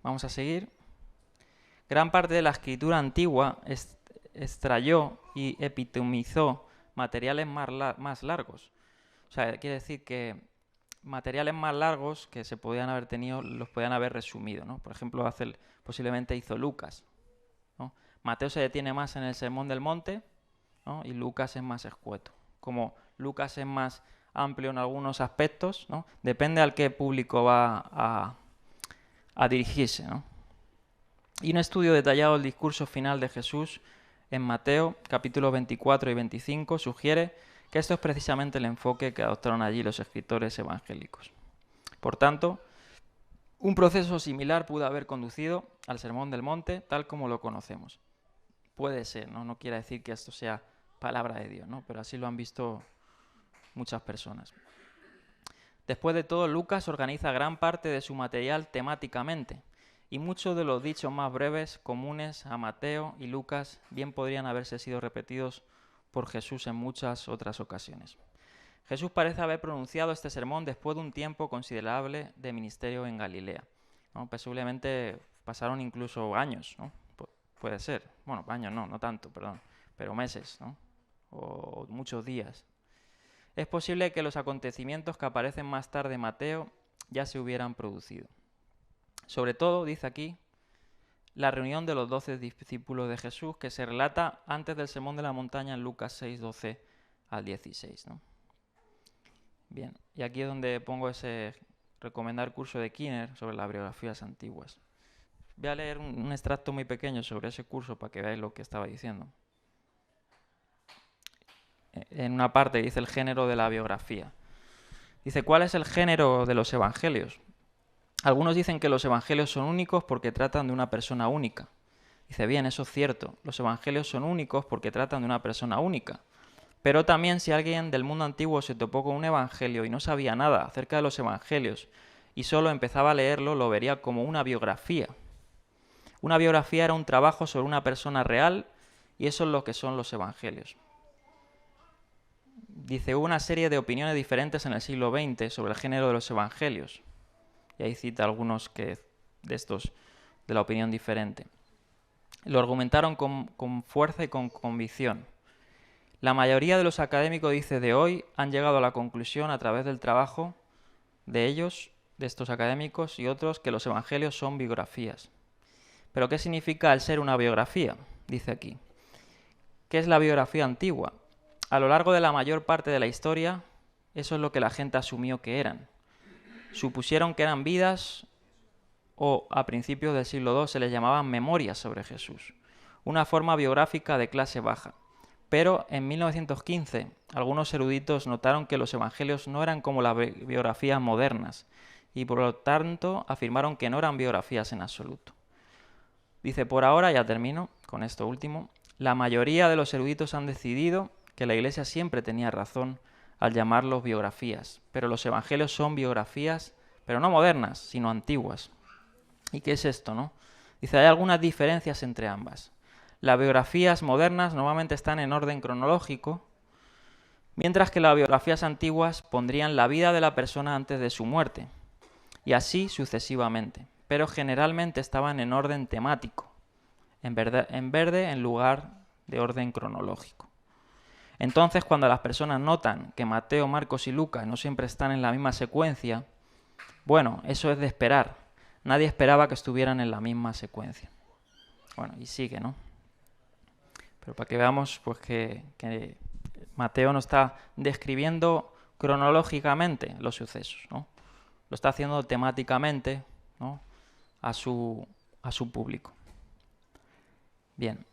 Vamos a seguir. Gran parte de la escritura antigua extrayó y epitomizó materiales más largos. O sea, quiere decir que materiales más largos que se podían haber tenido, los podían haber resumido, ¿no? Por ejemplo, posiblemente hizo Lucas, ¿no? Mateo se detiene más en el Sermón del Monte, ¿no? Y Lucas es más escueto. Como Lucas es más amplio en algunos aspectos, ¿no? Depende al qué público va a dirigirse, ¿no? Y un estudio detallado del discurso final de Jesús en Mateo, capítulos 24 y 25, sugiere que esto es precisamente el enfoque que adoptaron allí los escritores evangélicos. Por tanto, un proceso similar pudo haber conducido al Sermón del Monte tal como lo conocemos. Puede ser, ¿no? No quiere decir que esto sea palabra de Dios, ¿no? Pero así lo han visto muchas personas. Después de todo, Lucas organiza gran parte de su material temáticamente, y muchos de los dichos más breves comunes a Mateo y Lucas bien podrían haberse sido repetidos por Jesús en muchas otras ocasiones. Jesús parece haber pronunciado este sermón después de un tiempo considerable de ministerio en Galilea, ¿no? Posiblemente pasaron incluso años, ¿no? Puede ser. Bueno, años no tanto, perdón, pero meses, ¿no? O muchos días. Es posible que los acontecimientos que aparecen más tarde en Mateo ya se hubieran producido. Sobre todo, dice aquí, la reunión de los 12 discípulos de Jesús, que se relata antes del Sermón de la Montaña en Lucas 6, 12 al 16, ¿no? Bien, y aquí es donde pongo ese recomendar curso de Kinner sobre las biografías antiguas. Voy a leer un extracto muy pequeño sobre ese curso para que veáis lo que estaba diciendo. En una parte dice el género de la biografía. Dice, ¿cuál es el género de los evangelios? Algunos dicen que los evangelios son únicos porque tratan de una persona única. Dice, bien, eso es cierto. Los evangelios son únicos porque tratan de una persona única. Pero también si alguien del mundo antiguo se topó con un evangelio y no sabía nada acerca de los evangelios y solo empezaba a leerlo, lo vería como una biografía. Una biografía era un trabajo sobre una persona real y eso es lo que son los evangelios. Dice, hubo una serie de opiniones diferentes en el siglo XX sobre el género de los evangelios. Y ahí cita algunos de estos de la opinión diferente. Lo argumentaron con fuerza y con convicción. La mayoría de los académicos, dice, de hoy han llegado a la conclusión a través del trabajo de ellos, de estos académicos y otros, que los evangelios son biografías. ¿Pero qué significa el ser una biografía? Dice aquí. ¿Qué es la biografía antigua? A lo largo de la mayor parte de la historia, eso es lo que la gente asumió que eran. Supusieron que eran vidas, o a principios del siglo II se les llamaban memorias sobre Jesús, una forma biográfica de clase baja. Pero en 1915, algunos eruditos notaron que los evangelios no eran como las biografías modernas, y por lo tanto afirmaron que no eran biografías en absoluto. Dice, por ahora, ya termino con esto último, la mayoría de los eruditos han decidido que la Iglesia siempre tenía razón al llamarlos biografías, pero los evangelios son biografías, pero no modernas, sino antiguas. ¿Y qué es esto, no? Dice, hay algunas diferencias entre ambas. Las biografías modernas normalmente están en orden cronológico, mientras que las biografías antiguas pondrían la vida de la persona antes de su muerte, y así sucesivamente, pero generalmente estaban en orden temático, en verde en lugar de orden cronológico. Entonces, cuando las personas notan que Mateo, Marcos y Lucas no siempre están en la misma secuencia, bueno, eso es de esperar. Nadie esperaba que estuvieran en la misma secuencia. Bueno, y sigue, ¿no? Pero para que veamos pues que Mateo no está describiendo cronológicamente los sucesos, ¿no? Lo está haciendo temáticamente, ¿no? a su público. Bien.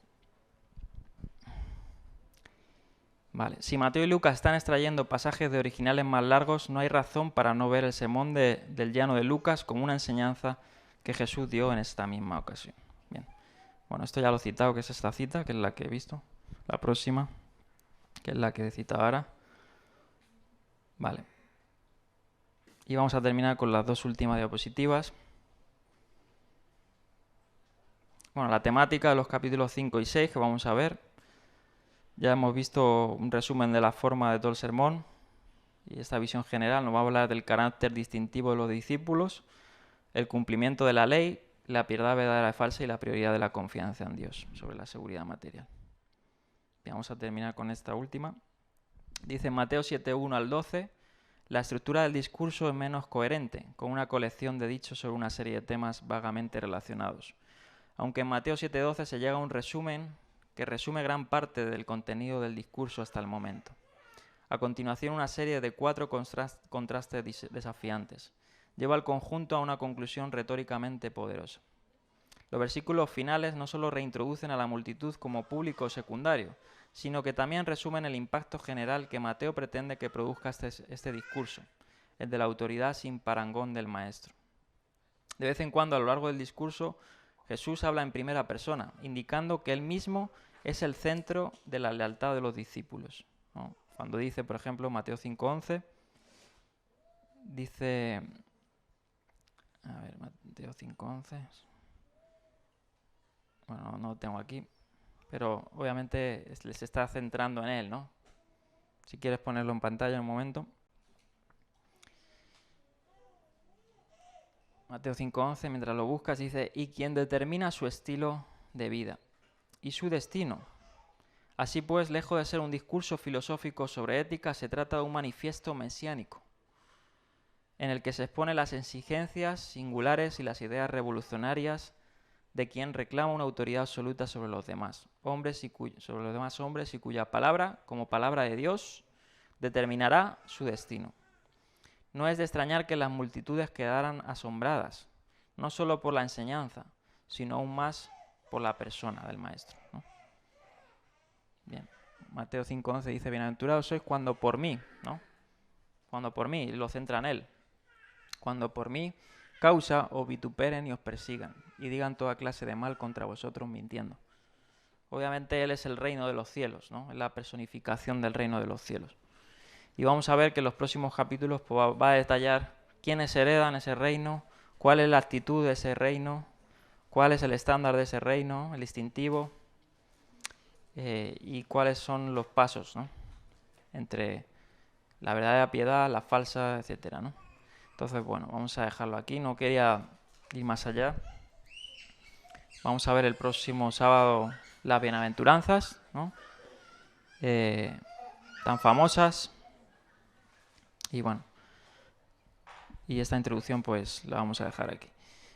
Vale. Si Mateo y Lucas están extrayendo pasajes de originales más largos, no hay razón para no ver el sermón del llano de Lucas como una enseñanza que Jesús dio en esta misma ocasión. Bien. Bueno, esto ya lo he citado, que es esta cita, que es la que he visto. La próxima, que es la que he citado ahora. Vale. Y vamos a terminar con las dos últimas diapositivas. Bueno, la temática de los capítulos 5 y 6 que vamos a ver. Ya hemos visto un resumen de la forma de todo el sermón y esta visión general nos va a hablar del carácter distintivo de los discípulos, el cumplimiento de la ley, la piedad verdadera y falsa y la prioridad de la confianza en Dios sobre la seguridad material. Bien, vamos a terminar con esta última. Dice en Mateo 7:1 al 12, la estructura del discurso es menos coherente, con una colección de dichos sobre una serie de temas vagamente relacionados. Aunque en Mateo 7:12 se llega a un resumen que resume gran parte del contenido del discurso hasta el momento. A continuación, una serie de 4 contrastes desafiantes. Lleva al conjunto a una conclusión retóricamente poderosa. Los versículos finales no solo reintroducen a la multitud como público secundario, sino que también resumen el impacto general que Mateo pretende que produzca este discurso, el de la autoridad sin parangón del maestro. De vez en cuando, a lo largo del discurso, Jesús habla en primera persona, indicando que él mismo es el centro de la lealtad de los discípulos, ¿no? Cuando dice, por ejemplo, Mateo 5:11, dice, a ver, Mateo 5:11, bueno, no lo tengo aquí, pero obviamente les está centrando en él, ¿no? Si quieres ponerlo en pantalla un momento. Mateo 5:11, mientras lo buscas, dice, y quien determina su estilo de vida y su destino. Así pues, lejos de ser un discurso filosófico sobre ética, se trata de un manifiesto mesiánico, en el que se exponen las exigencias singulares y las ideas revolucionarias de quien reclama una autoridad absoluta sobre los demás hombres y cuya palabra, como palabra de Dios, determinará su destino. No es de extrañar que las multitudes quedaran asombradas, no solo por la enseñanza, sino aún más por la persona del maestro, ¿no? Bien, Mateo 5:11 dice, bienaventurados sois cuando por mí, ¿no? Cuando por mí, lo centra en él. Cuando por mí causa os vituperen y os persigan, y digan toda clase de mal contra vosotros mintiendo. Obviamente él es el reino de los cielos, ¿no? Es la personificación del reino de los cielos. Y vamos a ver que en los próximos capítulos pues, va a detallar quiénes heredan ese reino, cuál es la actitud de ese reino, cuál es el estándar de ese reino, el distintivo, y cuáles son los pasos, ¿no? entre la verdadera piedad, la falsa, etcétera, ¿no? Entonces, bueno, vamos a dejarlo aquí. No quería ir más allá. Vamos a ver el próximo sábado las bienaventuranzas, ¿no? Tan famosas. Y bueno, y esta introducción pues la vamos a dejar aquí.